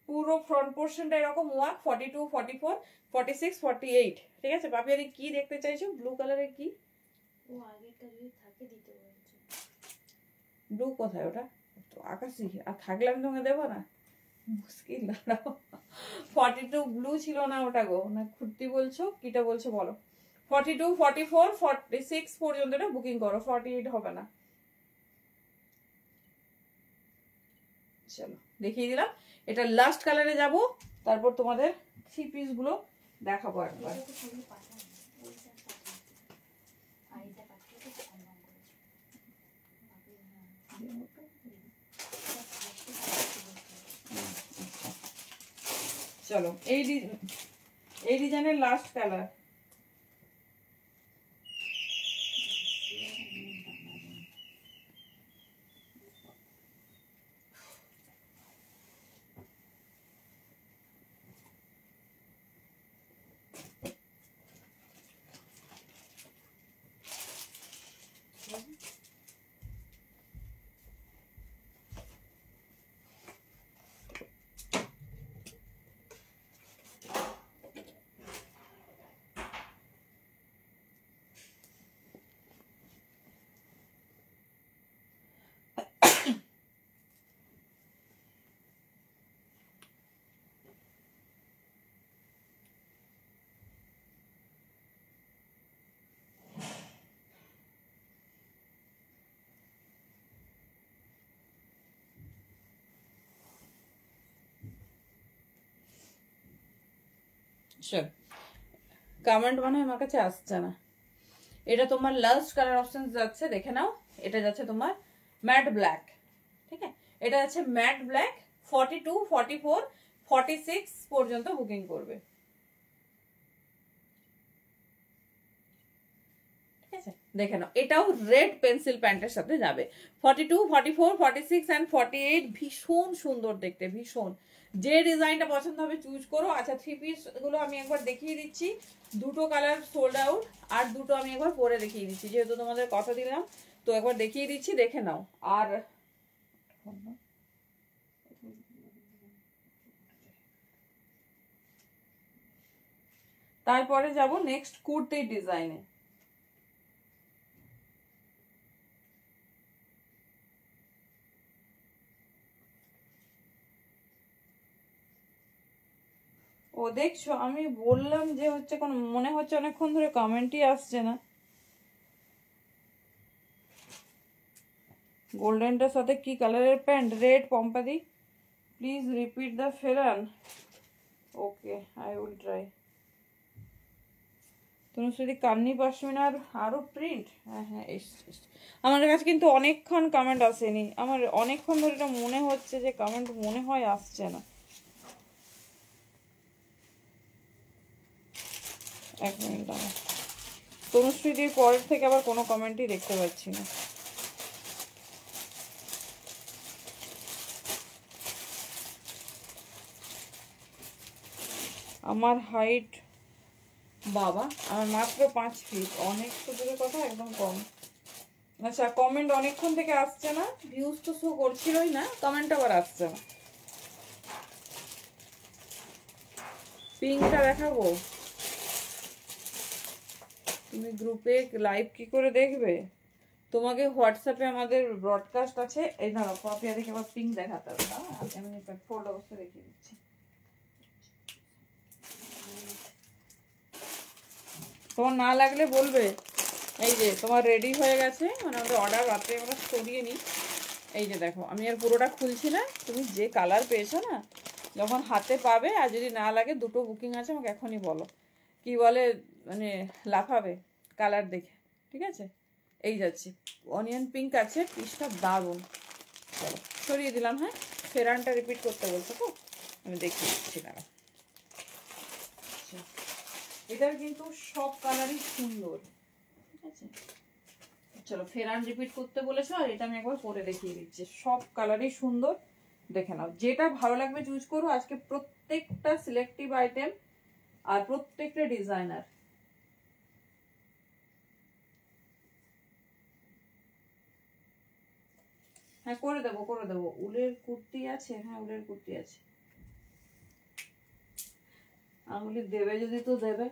পুরো ফ্রন্ট পোর্শনটা এরকম ওয়ার্ক। 42, 44, 46, 48। ঠিক আছে, পাপি আরে কি দেখতে চাইছো? ব্লু কালারের কি? ও আগেরটা যদি থাকে দিতে বলছে। ব্লু কোথায়? ওটা তো আকাশি, আর থাকলে আমি তোমাকে দেবো না, মুশকিল। দাঁড়াও, 42 ব্লু ছিল না ওটা গো, না কুর্তি বলছো কিটা বলছো বলো? 42, 44, 46 পর্যন্ত এটা বুকিং করো, 48 হবে না। চলো দেখিয়ে দিলাম। এটা লাস্ট কালারে যাব, তারপর তোমাদের থ্রি পিস গুলো দেখাবো একবার। চলো এই ডিজাইনের লাস্ট কালার। কমেন্ট মনে হয় আমার কাছে আসছে না। এটা তোমার লাস্ট কালার অপশন যাচ্ছে, দেখে নাও। এটা যাচ্ছে তোমার ম্যাট ব্ল্যাক, ঠিক আছে, এটা যাচ্ছে ম্যাট ব্ল্যাক। 42, 44, 46 পর্যন্ত বুকিং করবে, ঠিক আছে। দেখে নাও, এটাও রেড পেন্সিল প্যান্টের সাথে যাবে। 42, 44, 46 অ্যান্ড 48 ভীষণ সুন্দর দেখতে, ভীষণ যে ডিজাইনটা পছন্দ হবে চুজ করো। আচ্ছা, 3 পিস গুলো আমি একবার দেখিয়ে দিচ্ছি। দুটো কালার সোল্ড আউট, আর দুটো আমি একবার পরে দেখিয়ে দিচ্ছি, যেহেতু তোমাদের কথা দিলাম তো একবার দেখিয়ে দিচ্ছি, দেখে নাও। আর তারপরে যাব নেক্সট কুর্তির ডিজাইনে। ও দেখছো, আমি বললাম যে হচ্ছে কোন, মনে হচ্ছে অনেকক্ষণ ধরে কমেন্টই আসছে না। গোল্ডেনটার সাথে কি কালারের প্যান্ট? রেড পম্পাদি, please repeat the pheran. Okay, I will try. Tanushree kani পশমিনার আরো প্রিন্ট, হ্যাঁ হ্যাঁ আমার কাছে কিন্তু অনেকক্ষণ কমেন্ট আসেনি, আমার অনেকক্ষণ ধরে এটা মনে হচ্ছে যে কমেন্ট মনে হয় আসছে না। এক মিনিট দাঁড়াও, তনুশ্রীদির পরের থেকে আবার কোনো কমেন্টই দেখতে পাচ্ছি না। আমার হাইট, বাবা আমার মাত্র 5 ফিট, অনেক তো দূরের কথা, একদম কম। আচ্ছা, কমেন্ট অনেকক্ষণ থেকে আসছে না, ভিউজ তো শো করছিলই না, কমেন্ট আবার আসছে না। পিঙ্কটা দেখাবো? তুমি গ্রুপে লাইভ কি করে দেখবে? তোমাকে হোয়াটসঅ্যাপে আমাদের ব্রডকাস্ট আছে, এই ধরো পাপিয়া দেখে আবার পিঙ্ক দেখাতে হবে না, আমি ফোল্ড অবস্থা দেখিয়ে দিচ্ছি। তোমার না লাগলে বলবে। এই যে তোমার রেডি হয়ে গেছে, মানে আমাদের অর্ডার রাত্রে আমরা সরিয়ে নিই। এই যে দেখো, আমি আর পুরোটা খুলছি না, তুমি যে কালার পেয়েছো না, যখন হাতে পাবে, আর যদি না লাগে, দুটো বুকিং আছে, আমাকে এখনই বলো। কি বলে, মানে লাফাবে কালার দেখে, ঠিক আছে? এই যাচ্ছে, অনিয়ন পিঙ্ক আছে, পিসটা দারুণ। চলো সরিয়ে দিলাম। হ্যাঁ, ফেরানটা রিপিট করতে বলছো তো, আমি দেখিয়ে দিচ্ছি না। এটার কিন্তু সব কালারই সুন্দর, ঠিক আছে? চলো, ফেরান রিপিট করতে বলেছো, আর এটা আমি একবার পরে দেখিয়ে দিচ্ছি। সব কালারই সুন্দর, দেখে নাও, যেটা ভালো লাগবে চুজ করো। আজকে প্রত্যেকটা সিলেক্টিভ আইটেম আর প্রত্যেকটা ডিজাইনার। হ্যাঁ, করে দেবো করে দেবো। উলের কুর্তি আছে? হ্যাঁ, উলের কুর্তি আছে। আঙুলি দেবে যদি তো দেবে।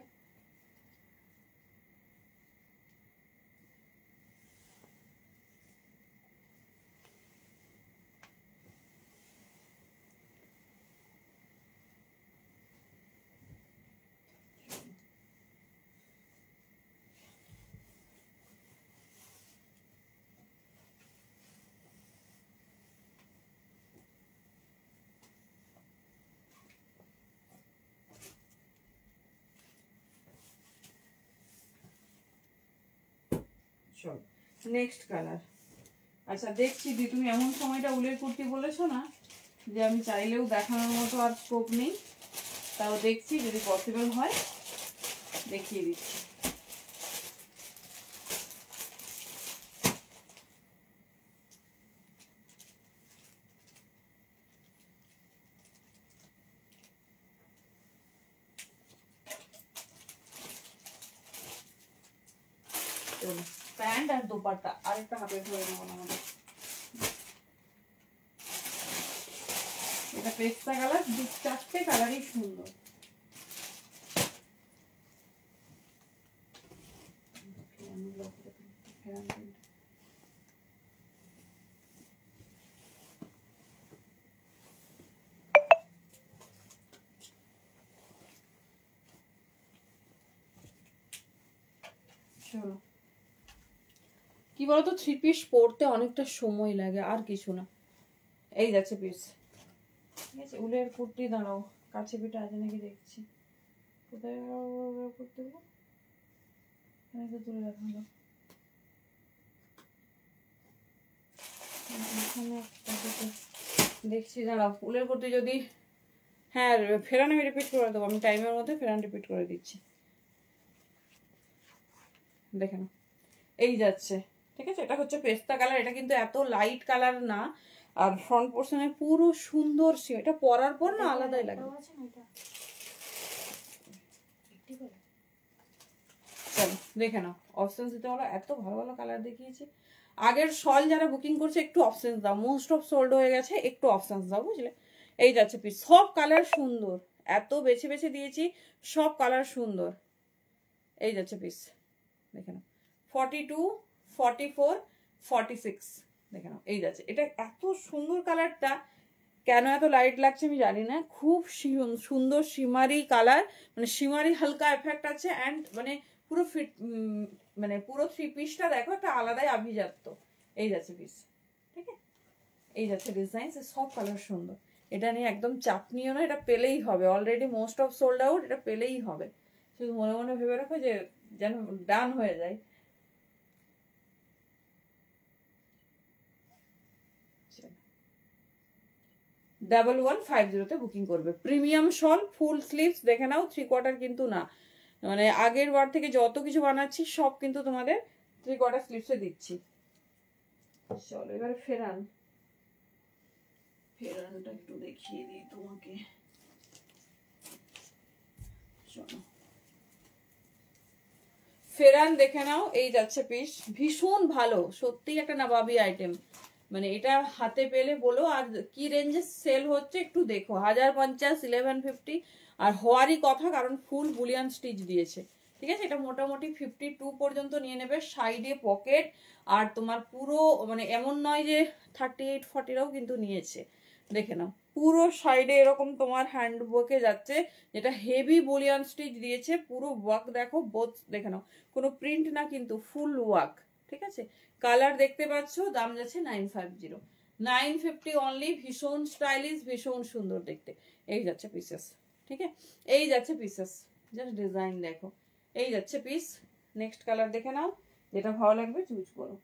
চলো, নেক্সট কালার। আচ্ছা, দেখছি দি, তুমি এমন সময়টা উলের কুর্তি বলেছো না, যে আমি চাইলেও দেখানোর মতো আর স্কোপ নেই, তাও দেখছি যদি পসিবল হয় দেখিয়ে দিচ্ছি। প্যান্ট আর দোপাট্টা, আরেকটা হাতে ধরে নেবো আমাদের। এটা পেস্তা কালার, দু চারটে কালারই সুন্দর। চলো, কি বলতো, 3 পিস পরতে অনেকটা সময় লাগে, আর কিছু না। এই যাচ্ছে পিস, ঠিক আছে? উলের কুর্তি, দাঁড়াও, কাছে পিঠে আছে নাকি দেখছি। কোথায় করতে গো, তো তুলে রাখা হলো। দেখছি, দাঁড়াও, উলের কুর্তি যদি, হ্যাঁ ফেরান আমি রিপিট করে দেবো, আমি টাইমের মধ্যে ফেরান রিপিট করে দিচ্ছি, দেখে নাও। এই যাচ্ছে, ঠিক আছে? এটা হচ্ছে পেস্তা কালার, এটা কিন্তু এত লাইট কালার না, আর ফ্রন্ট পোর্শনে পুরো সুন্দর এটা পরার পর না আলাদাই লাগে। চলো দেখে নাও, অপশন দিতে হলো, এত ভালো ভালো কালার দেখিয়েছি। আগের শল যারা বুকিং করছে একটু অপশন দাও, মোস্ট অফ সোল্ড হয়ে গেছে, একটু অপশন দাও বুঝলে। এই যাচ্ছে পিস, সব কালার সুন্দর, এত বেছে বেছে দিয়েছি, সব কালার সুন্দর। এই যাচ্ছে পিস, দেখে নাও 42, 44, 46 দেখে নাও। এই যাচ্ছে, এটা এত সুন্দর কালারটা, কেন এত লাইট লাগছে আমি জানি না, খুব সুন্দর শিমারি কালার, মানে শিমারি হালকা এফেক্ট আছে। অ্যান্ড মানে পুরো ফিট, মানে পুরো 3 পিসটা দেখো একটা আলাদাই আভিজাত্য। এই যাচ্ছে পিস, ঠিক আছে। এই যাচ্ছে ডিজাইন, সব কালার সুন্দর। এটা নিয়ে একদম চাপ নিও না, এটা পেলেই হবে, already most of sold out, এটা পেলেই হবে। শুধু মনে মনে ভেবে রাখো যে যেন ডান হয়ে যায়। 1150 বুকিং করবে। প্রিমিয়াম শল, ফুল স্লিভস দেখে নাও, 3/4 কিন্তু না, মানে আগের বার থেকে যত কিছু বানাচ্ছি সব কিন্তু তোমাদের 3/4 স্লিভসে দিচ্ছি। চলো এবার ফেরানটা একটু দেখিয়ে দিই তোমাকে। চলো ফেরান দেখে নাও। এই যাচ্ছে পিস, ভীষণ ভালো, সত্যি একটা নবাবী আইটেম। মানে এটা হাতে পেলে বলো। আর কি রেঞ্জে সেল হচ্ছে একটু দেখো, 1050, 1150। আর হওয়ারই কথা, কারণ ফুল বুলিয়ান স্টিচ দিয়েছে, ঠিক আছে। এটা মোটামুটি 52 পর্যন্ত নিয়ে নেবে, সাইডে পকেট। আর তোমার পুরো মানে এমন নয় যে 38, 40রাও কিন্তু নিয়েছে, দেখে নাও। পুরো সাইডে এরকম তোমার হ্যান্ড ওয়ার্কে যাচ্ছে, যেটা হেভি বুলিয়ান স্টিচ দিয়েছে। পুরো ওয়ার্ক দেখো, বোথ দেখে নাও, কোনো প্রিন্ট না কিন্তু, ফুল ওয়ার্ক, ঠিক আছে। কালার দেখতে পাচ্ছ, দাম যাচ্ছে 950, 950 অনলি। ভীষণ স্টাইলিশ, ভীষণ সুন্দর দেখতে। এই যাচ্ছে পিসেস, ঠিক আছে। এই যাচ্ছে পিসেস, জাস্ট ডিজাইন দেখো। এই যাচ্ছে পিস। নেক্সট কালার দেখে নাও, যেটা ভালো লাগবে চুজ করো।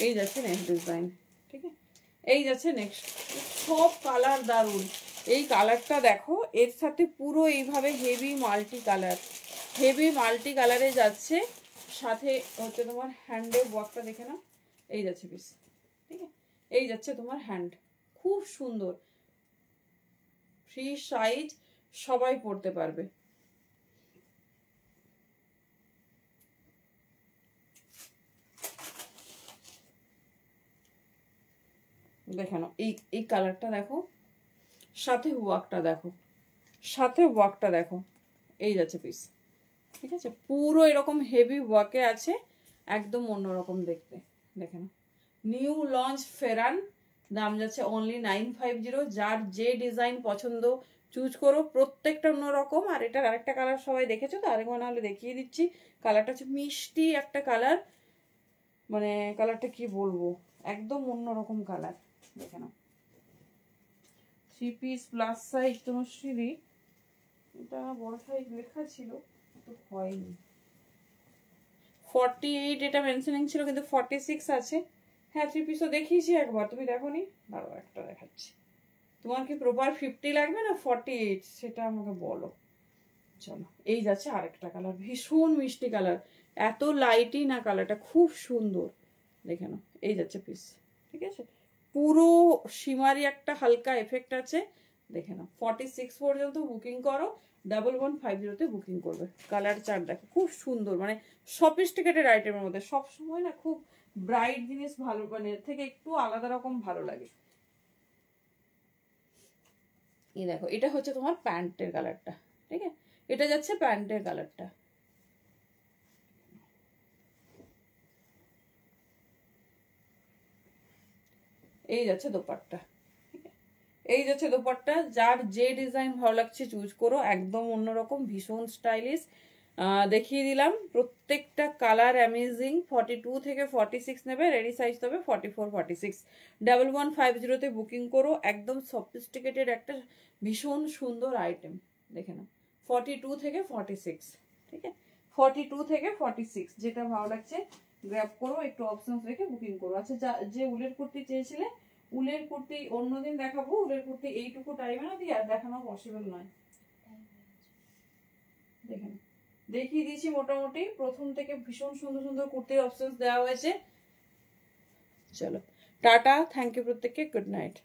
এই যাচ্ছে নেক্সট ডিজাইন, ঠিক আছে। এই যাচ্ছে নেক্সট, সব কালার দারুন। এই কালারটা দেখো, এর সাথে পুরো এইভাবে হেভি মাল্টি কালারে যাচ্ছে। সাথে হচ্ছে তোমার হ্যান্ডের ওয়ার্কটা দেখে নাও। এই যাচ্ছে পিস, ঠিক আছে। এই যাচ্ছে তোমার হ্যান্ড, খুব সুন্দর, ফ্রি সাইজ, সবাই পরতে পারবে। দেখে নাও, এই কালারটা দেখো, সাথে ওয়ার্কটা দেখো। এই যাচ্ছে পিস, ঠিক আছে। পুরো এরকম হেভি ওয়ার্কে আছে, একদম অন্যরকম দেখতে, দেখে নাও। নিউ লঞ্চ ফেরান, দাম যাচ্ছে অনলি 950। যার যে ডিজাইন পছন্দ চুজ করো, প্রত্যেকটা অন্যরকম। আর এটার আরেকটা কালার সবাই দেখেছো তো, আরেকবার নাহলে দেখিয়ে দিচ্ছি। কালারটা হচ্ছে মিষ্টি একটা কালার, মানে কালারটা কি বলবো, একদম অন্যরকম কালার, দেখে নাও। 3 পিস প্লাস সাইজ তনুশ্রী, এটা বড় সাইজ লেখা ছিল তো হয়নি। 48 এটা মেনশনিং ছিল, কিন্তু 46 আছে। হ্যাঁ 3 পিসও দেখিয়েছি একবার, তুমি দেখোনি, দাঁড়াও একটা দেখাচ্ছি। তোমার কি প্রপার 50 লাগবে না 48, সেটা আমাকে বলো। চলো এই যাচ্ছে আরেকটা কালার, ভীষণ মিষ্টি কালার, এত লাইটই না কালারটা, খুব সুন্দর, দেখে নাও। এই যাচ্ছে পিস, ঠিক আছে। পুরো শিমারি একটা হালকা এফেক্ট আছে, দেখে নাও। 46 পর্যন্ত বুকিং করো, 1150 বুকিং করবে। কালার চার্ট দেখো, খুব সুন্দর, মানে সফিস্টিকেটেড আইটেমের মধ্যে। সব সময় না খুব ব্রাইট জিনিস ভালো, মানে এর থেকে একটু আলাদা রকম ভালো লাগে। এই দেখো, এটা হচ্ছে তোমার প্যান্টের কালারটা, ঠিক আছে। এটা যাচ্ছে প্যান্টের কালারটা। এই যাচ্ছে দোপাট্টা, এই যাচ্ছে দোপাট্টা। যার যে ডিজাইন ভালো লাগছে চুজ করো, একদম অন্যরকম, ভীষণ স্টাইলিশ। দেখিয়ে দিলাম প্রত্যেকটা কালার অ্যামেজিং। 42 থেকে 46 নেবে, রেডি সাইজ তবে 44, 46। 1150 বুকিং করো, একদম সফিস্টিকেটেড একটা ভীষণ সুন্দর আইটেম, দেখে নাও। 42 থেকে 46, ঠিক আছে। 42 থেকে 46 যেটা ভালো লাগছে গ্র্যাব করো, একটু অপশন রেখে বুকিং করো। আচ্ছা, যে উলের কুর্তি চেয়েছিলে, উলের কুর্তি অন্যদিন দেখাবো। উলের কুর্তি এইটুকু টাইমে না দিয়ে আর দেখানো পসিবল নয়, দেখেন। দেখিয়ে দিয়েছি মোটামুটি প্রথম থেকে ভীষণ সুন্দর সুন্দর কুর্তির অপশনস দেওয়া হয়েছে। চলো টাটা, থ্যাংক ইউ প্রত্যেককে, গুড নাইট।